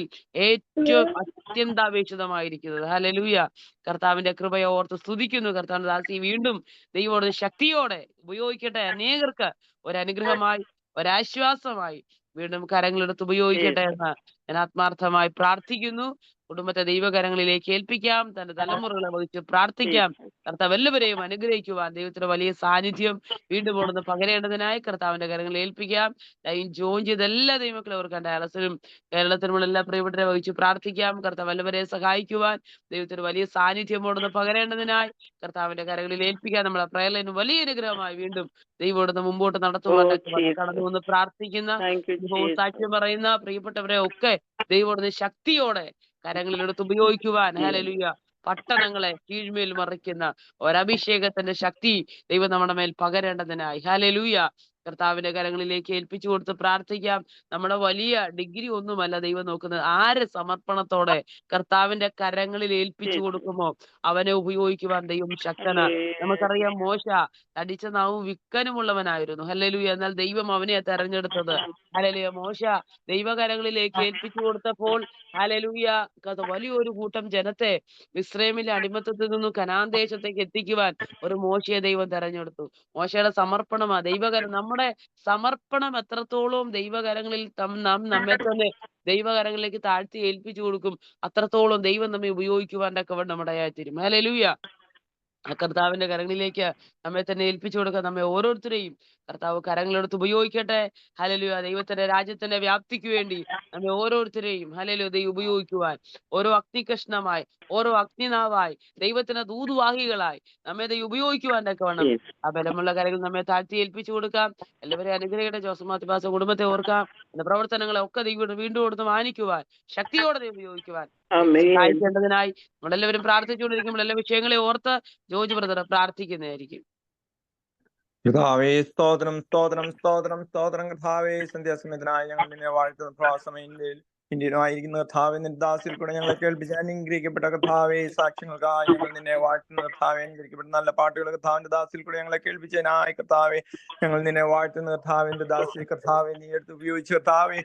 ഏറ്റവും അത്യന്താപേക്ഷിതമായിരിക്കുന്നത്. ഹല്ലേലൂയ. കർത്താവിന്റെ കൃപയെ ഓർത്ത് സ്തുതിക്കുന്നു. കർത്താവിന്റെ ദാസി വീണ്ടും ദൈവത്തോട് ശക്തിയോടെ ഉപയോഗിക്കട്ടെ. അനേകർക്ക് ഒരനുഗ്രഹമായി, ഒരാശ്വാസമായി വീണ്ടും കരങ്ങളെടുത്ത് ഉപയോഗിക്കട്ടെ യേശു. എന്ന് ഞാൻ ആത്മാർത്ഥമായി പ്രാർത്ഥിക്കുന്നു. കുടുംബത്തെ ദൈവകരങ്ങളിലേക്ക് ഏൽപ്പിക്കാം. തന്റെ തലമുറകളെ വഹിച്ച് പ്രാർത്ഥിക്കാം. യേശു. കർത്താവ് എല്ലാവരെയും അനുഗ്രഹിക്കുവാൻ ദൈവത്തിന്റെ വലിയ സാന്നിധ്യം വീണ്ടും ഉണർന്ന് പകരേണ്ടതിനായി കർത്താവിന്റെ കരങ്ങളിൽ ഏൽപ്പിക്കാം. ലൈൻ ജോയിൻ ചെയ്ത എല്ലാ ദൈവമക്കളെ ഓർക്കാൻ ഡയാലസിലും കേരളത്തിലുമുള്ള എല്ലാ പ്രിയപ്പെട്ടവരെ വഹിച്ച് പ്രാർത്ഥിക്കാം. കർത്താവ് എല്ലാവരെയും സഹായിക്കുവാൻ ദൈവത്തിന് വലിയ സാന്നിധ്യം ഉണർന്ന് പകരേണ്ടതിനായി കർത്താവിന്റെ കരങ്ങളിൽ ഏൽപ്പിക്കാൻ. നമ്മളെ പ്രയർ ലൈന് വലിയ അനുഗ്രഹമായി വീണ്ടും ദൈവം ഇവിടുന്ന് മുമ്പോട്ട് ഓ നടത്തുവാൻ കടന്നു ജീസസ്. വന്ന് പ്രാർത്ഥിക്കുന്ന, താങ്ക് യു അനുഭവവും ജീസസ്. സാക്ഷ്യം പറയുന്ന പ്രിയപ്പെട്ടവരെ ഒക്കെ ദൈവം ഇവിടുന്ന് ശക്തിയോടെ കരങ്ങളിലെടുത്ത് ഉപയോഗിക്കുവാൻ ഹല്ലേലൂയ പട്ടണങ്ങളെ കീഴ്മേൽ മറിക്കുന്ന ഒരഭിഷേകത്തിന്റെ ശക്തി ദൈവം നമ്മുടെ മേൽ പകരേണ്ടതിനായി ഹല്ലേലൂയ കർത്താവിന്റെ കരങ്ങളിലേക്ക് ഏൽപ്പിച്ചു കൊടുത്ത് പ്രാർത്ഥിക്കാം. നമ്മുടെ വലിയ ഡിഗ്രി ഒന്നുമല്ല ദൈവം നോക്കുന്നത്, ആര് സമർപ്പണത്തോടെ കർത്താവിന്റെ കരങ്ങളിൽ ഏൽപ്പിച്ചു യേശു. കൊടുക്കുമോ അവനെ ഉപയോഗിക്കുവാൻ ദൈവം ശക്തനാ. ഹല്ലേലൂയ. നമുക്കറിയാം മോശ തടിച്ച നാവും വിക്കനുമുള്ളവനായിരുന്നു. ഹല്ലേലൂയ. എന്നാൽ ദൈവം അവനെയാ തെരഞ്ഞെടുത്തത്. ഹല്ലേലൂയ. മോശ ദൈവകരങ്ങളിലേക്ക് ഏൽപ്പിച്ചു കൊടുത്തപ്പോൾ ഹല്ലേലൂയ വലിയൊരു കൂട്ടം ജനത്തെ മിസ്രയീമിലെ അടിമത്തത്തിൽ നിന്നും കനാൻ ദേശത്തേക്ക് എത്തിക്കുവാൻ ഒരു മോശയെ ദൈവം തെരഞ്ഞെടുത്തു. മോശയുടെ സമർപ്പണമാ ദൈവകരം. നമ്മുടെ സമർപ്പണം എത്രത്തോളം ദൈവകരങ്ങളിൽ നാം നമ്മെ തന്നെ ദൈവകരങ്ങളിലേക്ക് താഴ്ത്തി ഏൽപ്പിച്ചു കൊടുക്കും, അത്രത്തോളം ദൈവം നമ്മെ ഉപയോഗിക്കുവാൻ തക്കവണ്ണം ഇടയായിത്തീരും. ഹല്ലേലൂയ. ആ കർത്താവിന്റെ കരങ്ങളിലേക്ക് നമ്മെ തന്നെ ഏൽപ്പിച്ചു കൊടുക്കുക. നമ്മെ ഓരോരുത്തരെയും കർത്താവ് കരങ്ങളെടുത്ത് ഉപയോഗിക്കട്ടെ. ഹല്ലേലൂയ. ദൈവത്തിന്റെ രാജ്യത്തിന്റെ വ്യാപ്തിക്ക് വേണ്ടി നമ്മെ ഓരോരുത്തരെയും ഹല്ലേലൂയ ദൈവം ഉപയോഗിക്കുവാൻ, ഓരോ അഗ്നികഷ്ണമായി, ഓരോ അഗ്നിനാവായി, ദൈവത്തിന്റെ ദൂതുവാഹികളായി നമ്മെ ദൈവം ഉപയോഗിക്കുവാൻ തക്കവണ്ണം യേശു. ആ ബലമുള്ള കരങ്ങൾ നമ്മെ താഴ്ത്തി ഏൽപ്പിച്ചു കൊടുക്കാം. എല്ലാവരെയും അനുഗ്രഹിക്കട്ടെ. ജോസഫ് മാത്യുപാസ കുടുംബത്തെ ഓർക്കാം. എന്റെ പ്രവർത്തനങ്ങളെ ഒക്കെ ദൈവം വീണ്ടും കൊടുത്ത് മാനിക്കുവാൻ, ശക്തിയോടെ ദൈവം ഉപയോഗിക്കുവാൻ ദൈവം ആമേൻ. സഹായിക്കേണ്ടതിനായി നമ്മളെല്ലാവരും പ്രാർത്ഥിച്ചുകൊണ്ടിരിക്കുമ്പോൾ എല്ലാ വിഷയങ്ങളെ ഓർത്ത് ജോർജ് ബ്രദർ പ്രാർത്ഥിക്കുന്നതായിരിക്കും. കർത്താവേ സ്തോത്രം സ്തോത്രം സ്തോത്രം സ്തോത്രം. കർത്താവേ സന്ധ്യാസമയത്തിനായി ഞങ്ങൾ നിന്നെ വാഴ്ത്തുന്ന പ്രാസമയിൽ ഇന്ത്യയിലുമായിരിക്കുന്ന കർത്താവെ നിന്റെ ദാസിൽ കൂടെ ഞങ്ങളെ കേൾപ്പിച്ച അനുഗ്രഹിക്കപ്പെട്ട കർത്താവെ സാക്ഷ്യങ്ങൾക്കായി ഞങ്ങൾ നിന്നെ വാഴ്ത്തുന്ന കർത്താവെ അനുഗ്രഹിക്കപ്പെട്ട നല്ല പാട്ടുകൾ കർത്താവിന്റെ ദാസിൽ കൂടെ ഞങ്ങളെ കേൾപ്പിച്ചതിനായി കർത്താവെ ഞങ്ങൾ നിന്നെ വാഴ്ത്തുന്ന കർത്താവിന്റെ ദാസി കർത്താവെ നീ എടുത്ത് ഉപയോഗിച്ച കർത്താവെ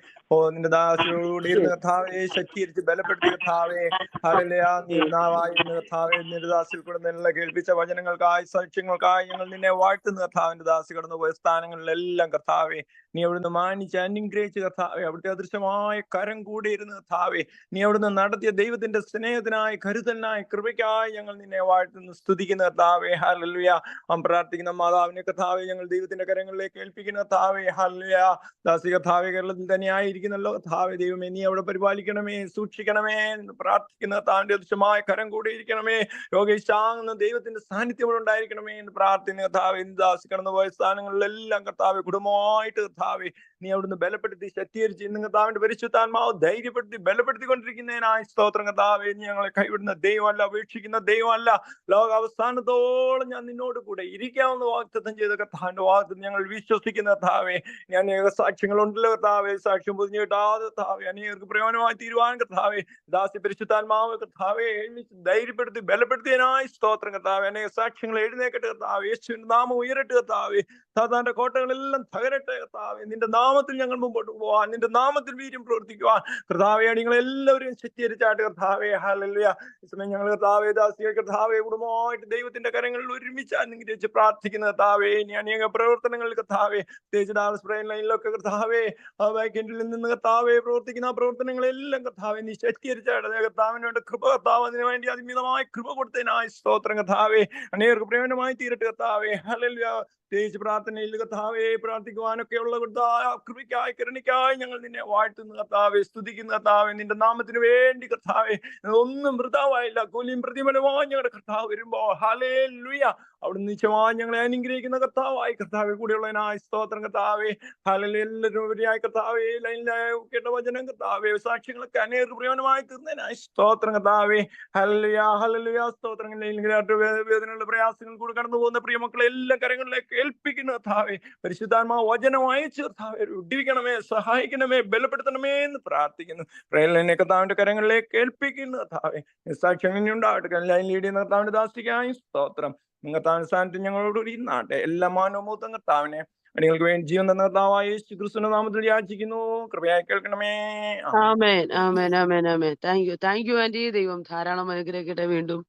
നിന്റെ ദാസിയോടുകൂടി ഇരുന്ന് കർത്താവെ ശക്തീകരിച്ച് ബലപ്പെടുത്തിയ കർത്താവെ ഹല്ലേലൂയ നീ നാവായിരുന്ന കർത്താവെ നിന്റെ ദാസിൽ കൂടെ നിന്നെ കേൾപ്പിച്ച വചനങ്ങൾക്കായി സാക്ഷ്യങ്ങൾക്കായി ഞങ്ങൾ നിന്നെ വാഴ്ത്തുന്ന കർത്താവിന്റെ ദാസി കടന്നുപോയ സ്ഥാനങ്ങളിലെല്ലാം കർത്താവെ നീ അവിടുന്ന് മാനിച്ച് അനുഗ്രഹിച്ച് കർത്താവെ അവിടുത്തെ അദൃശ്യമായ കരം കൂടെ ഇരുന്ന് കർത്താവെ നീ അവിടുന്ന് നടത്തിയ ദൈവത്തിന്റെ സ്നേഹത്തിനായി കരുതലിനായി കൃപയ്ക്കായി ഞങ്ങൾ നിന്നെ വാഴ്ത്തുന്നു സ്തുതിക്കുന്ന കർത്താവെ ഹല്ലേലൂയ. പ്രാർത്ഥിക്കുന്ന മാതാവിനെ കർത്താവെ ഞങ്ങൾ ദൈവത്തിന്റെ കരങ്ങളിലേക്ക് ഏൽപ്പിക്കുന്ന കർത്താവെ ഹല്ലേലൂയ. ദാസി കർത്താവെ കേരളത്തിൽ തന്നെ ആയിരിക്കുന്നല്ലോ കർത്താവെ ദൈവമേ നീ അവിടെ പരിപാലിക്കണമേ സൂക്ഷിക്കണമേ എന്ന് പ്രാർത്ഥിക്കുന്ന കർത്താവിന്റെ അദൃശ്യമായ കരം കൂടെ ഇരിക്കണമേ. രോഗിശാങ്ങുന്ന ദൈവത്തിന്റെ സാന്നിധ്യം ഇവിടെ ഉണ്ടായിരിക്കണമേ എന്ന് പ്രാർത്ഥിക്കുന്ന കർത്താവെ ദാസി കടന്നുപോയ സ്ഥാനങ്ങളിലെല്ലാം കർത്താവെ കുടുംബമായിട്ട് കർത്താവെ നീ അവിടുന്ന് ബലപ്പെടുത്തി ശക്തീകരിച്ച് ഇന്ന് കർത്താവിന്റെ പരിശുദ്ധാത്മാവ് ധൈര്യപ്പെടുത്തി ബലപ്പെടുത്തിക്കൊണ്ടിരിക്കുന്നതിനായി സ്തോത്രം. കർത്താവെ നീ ഞങ്ങളെ കൈവിടുന്ന ദൈവമല്ല, ഉപേക്ഷിക്കുന്ന ദൈവമല്ല. ലോക അവസാനത്തോളം ഞാൻ നിന്നോട് കൂടെ ഇരിക്കാമെന്ന് വാഗ്ദത്തം ചെയ്ത കർത്താവിന്റെ വാഗ്ദത്തം ഞങ്ങൾ വിശ്വസിക്കുന്ന കർത്താവെ നീ അനേക സാക്ഷ്യങ്ങളുണ്ടല്ലോ കർത്താവെ സാക്ഷ്യം പൊതിഞ്ഞു കിട്ടാതെ കർത്താവെ അനേകർക്ക് പ്രയോജനമായി തീരുവാൻ കർത്താവെ ദാസി പരിശുദ്ധാത്മാവ് കർത്താവെ ധൈര്യപ്പെടുത്തി ബലപ്പെടുത്തിയതിനായി സ്തോത്രം. കർത്താവെ അനേക സാക്ഷ്യങ്ങൾ എഴുന്നേക്കട്ടെ കർത്താവെ യേശുവിന്റെ നാമം ഉയരട്ടെ കർത്താവെ സാധാരണ കോട്ടകളെല്ലാം തകരട്ടെ കർത്താവെ നിന്റെ നാമത്തിൽ ഞങ്ങൾ മുമ്പോട്ട് പോവാൻ നിന്റെ നാമത്തിൽ വീര്യം പ്രവർത്തിക്കുവാൻ കർത്താവെ നിങ്ങളെല്ലാവരും ശക്തീകരിച്ചാട്ട് കർത്താവെ ഹല്ലേലൂയ. ഈ സമയം ഞങ്ങൾ കർത്താവെ ദാസിയെ കർത്താവെ കുടുംബമായിട്ട് ദൈവത്തിന്റെ കരങ്ങളിൽ ഒരുമിച്ച് അനുഗ്രഹിച്ച് പ്രാർത്ഥിക്കുന്ന കർത്താവെ ഇനി അനേക പ്രവർത്തനങ്ങളിൽ കർത്താവെ ലൈനിലൊക്കെ കർത്താവെ ബാക്കിൽ നിന്ന് കർത്താവെ പ്രവർത്തിക്കുന്ന പ്രവർത്തനങ്ങളെല്ലാം കർത്താവെ നീ ശക്തീകരിച്ചാട്ട് കർത്താവിന് വേണ്ട കൃപ കർത്താവ് അതിനു വേണ്ടി അതിമിതമായ കൃപ കൊടുത്തതിനായി സ്തോത്രം. കർത്താവെ അനേകർക്ക് പ്രയോജനമായി തീരട്ടെ കർത്താവെ ഹല്ലേലൂയ. പ്രത്യേകിച്ച് പ്രാർത്ഥനയിൽ കർത്താവെ പ്രാർത്ഥിക്കുവാനൊക്കെ ഉള്ള കൃപയ്ക്കായി കരുണിക്കായി ഞങ്ങൾ നിന്നെ വാഴ്ത്തുന്നു കർത്താവെ, സ്തുതിക്കുന്ന കർത്താവെ. നിന്റെ നാമത്തിന് വേണ്ടി കർത്താവെ ഒന്നും വൃതാവായില്ല, കൂലിയും പ്രതിഫലമായി ഞങ്ങളുടെ കർത്താവ് വരുമ്പോ ഹല്ലേലൂയ അവിടുന്ന് നിശ്ചയമായി ഞങ്ങളെ അനുഗ്രഹിക്കുന്ന കർത്താവായി കർത്താവെ കൂടെയുള്ളതിനായി സ്തോത്രം കർത്താവെ. ഹല്ലേലൂയ എല്ലാവരും ഉപരിയായി കർത്താവെ ലൈനിലായ കേട്ട വചനം കർത്താവെ സാക്ഷ്യങ്ങളൊക്കെ അനേക പ്രയോജനമായി തീർന്നതിനായി സ്തോത്രം കർത്താവെ. ഹല്ലേലൂയ ഹല്ലേലൂയ സ്തോത്രം. വേദനകളുടെ പ്രയാസങ്ങൾ കൂടെ കടന്നു പോകുന്ന പ്രിയമക്കളെ എല്ലാ കരങ്ങളിലേക്ക് ഏൽപ്പിക്കുന്ന കർത്താവെ. പരിശുദ്ധാത്മാ വചനം അയച്ച് കർത്താവെ വിടിവിക്കണമേ, സഹായിക്കണമേ, ബലപ്പെടുത്തണമേ എന്ന് പ്രാർത്ഥിക്കുന്നു. പ്രേരണനെ കർത്താവിന്റെ കരങ്ങളിലേക്ക് ഏൽപ്പിക്കുന്ന കർത്താവെ. സാക്ഷ്യം ഉണ്ടാവട്ടെ. ലൈൻ ലീഡ് ചെയ്യുന്ന കർത്താവിന്റെ ദാസ്തിക്കായി സ്തോത്രം. കർത്താവിന്റെ സ്ഥാനത്ത് ഞങ്ങളോട് ഇരുന്നാട്ടെ. എല്ലാ മാനവമൂത്തം കർത്താവിനെ അടികൾക്ക് വേണ്ടി ജീവൻ തന്ന കർത്താവായ യേശു ക്രിസ്തുവിന്റെ നാമത്തിൽ യാചിക്കുന്നു. കൃപയായി കേൾക്കണമേ. Amen amen amen amen. Thank you aunty. ദൈവം ധാരാളം അനുഗ്രഹിക്കട്ടെ. വീണ്ടും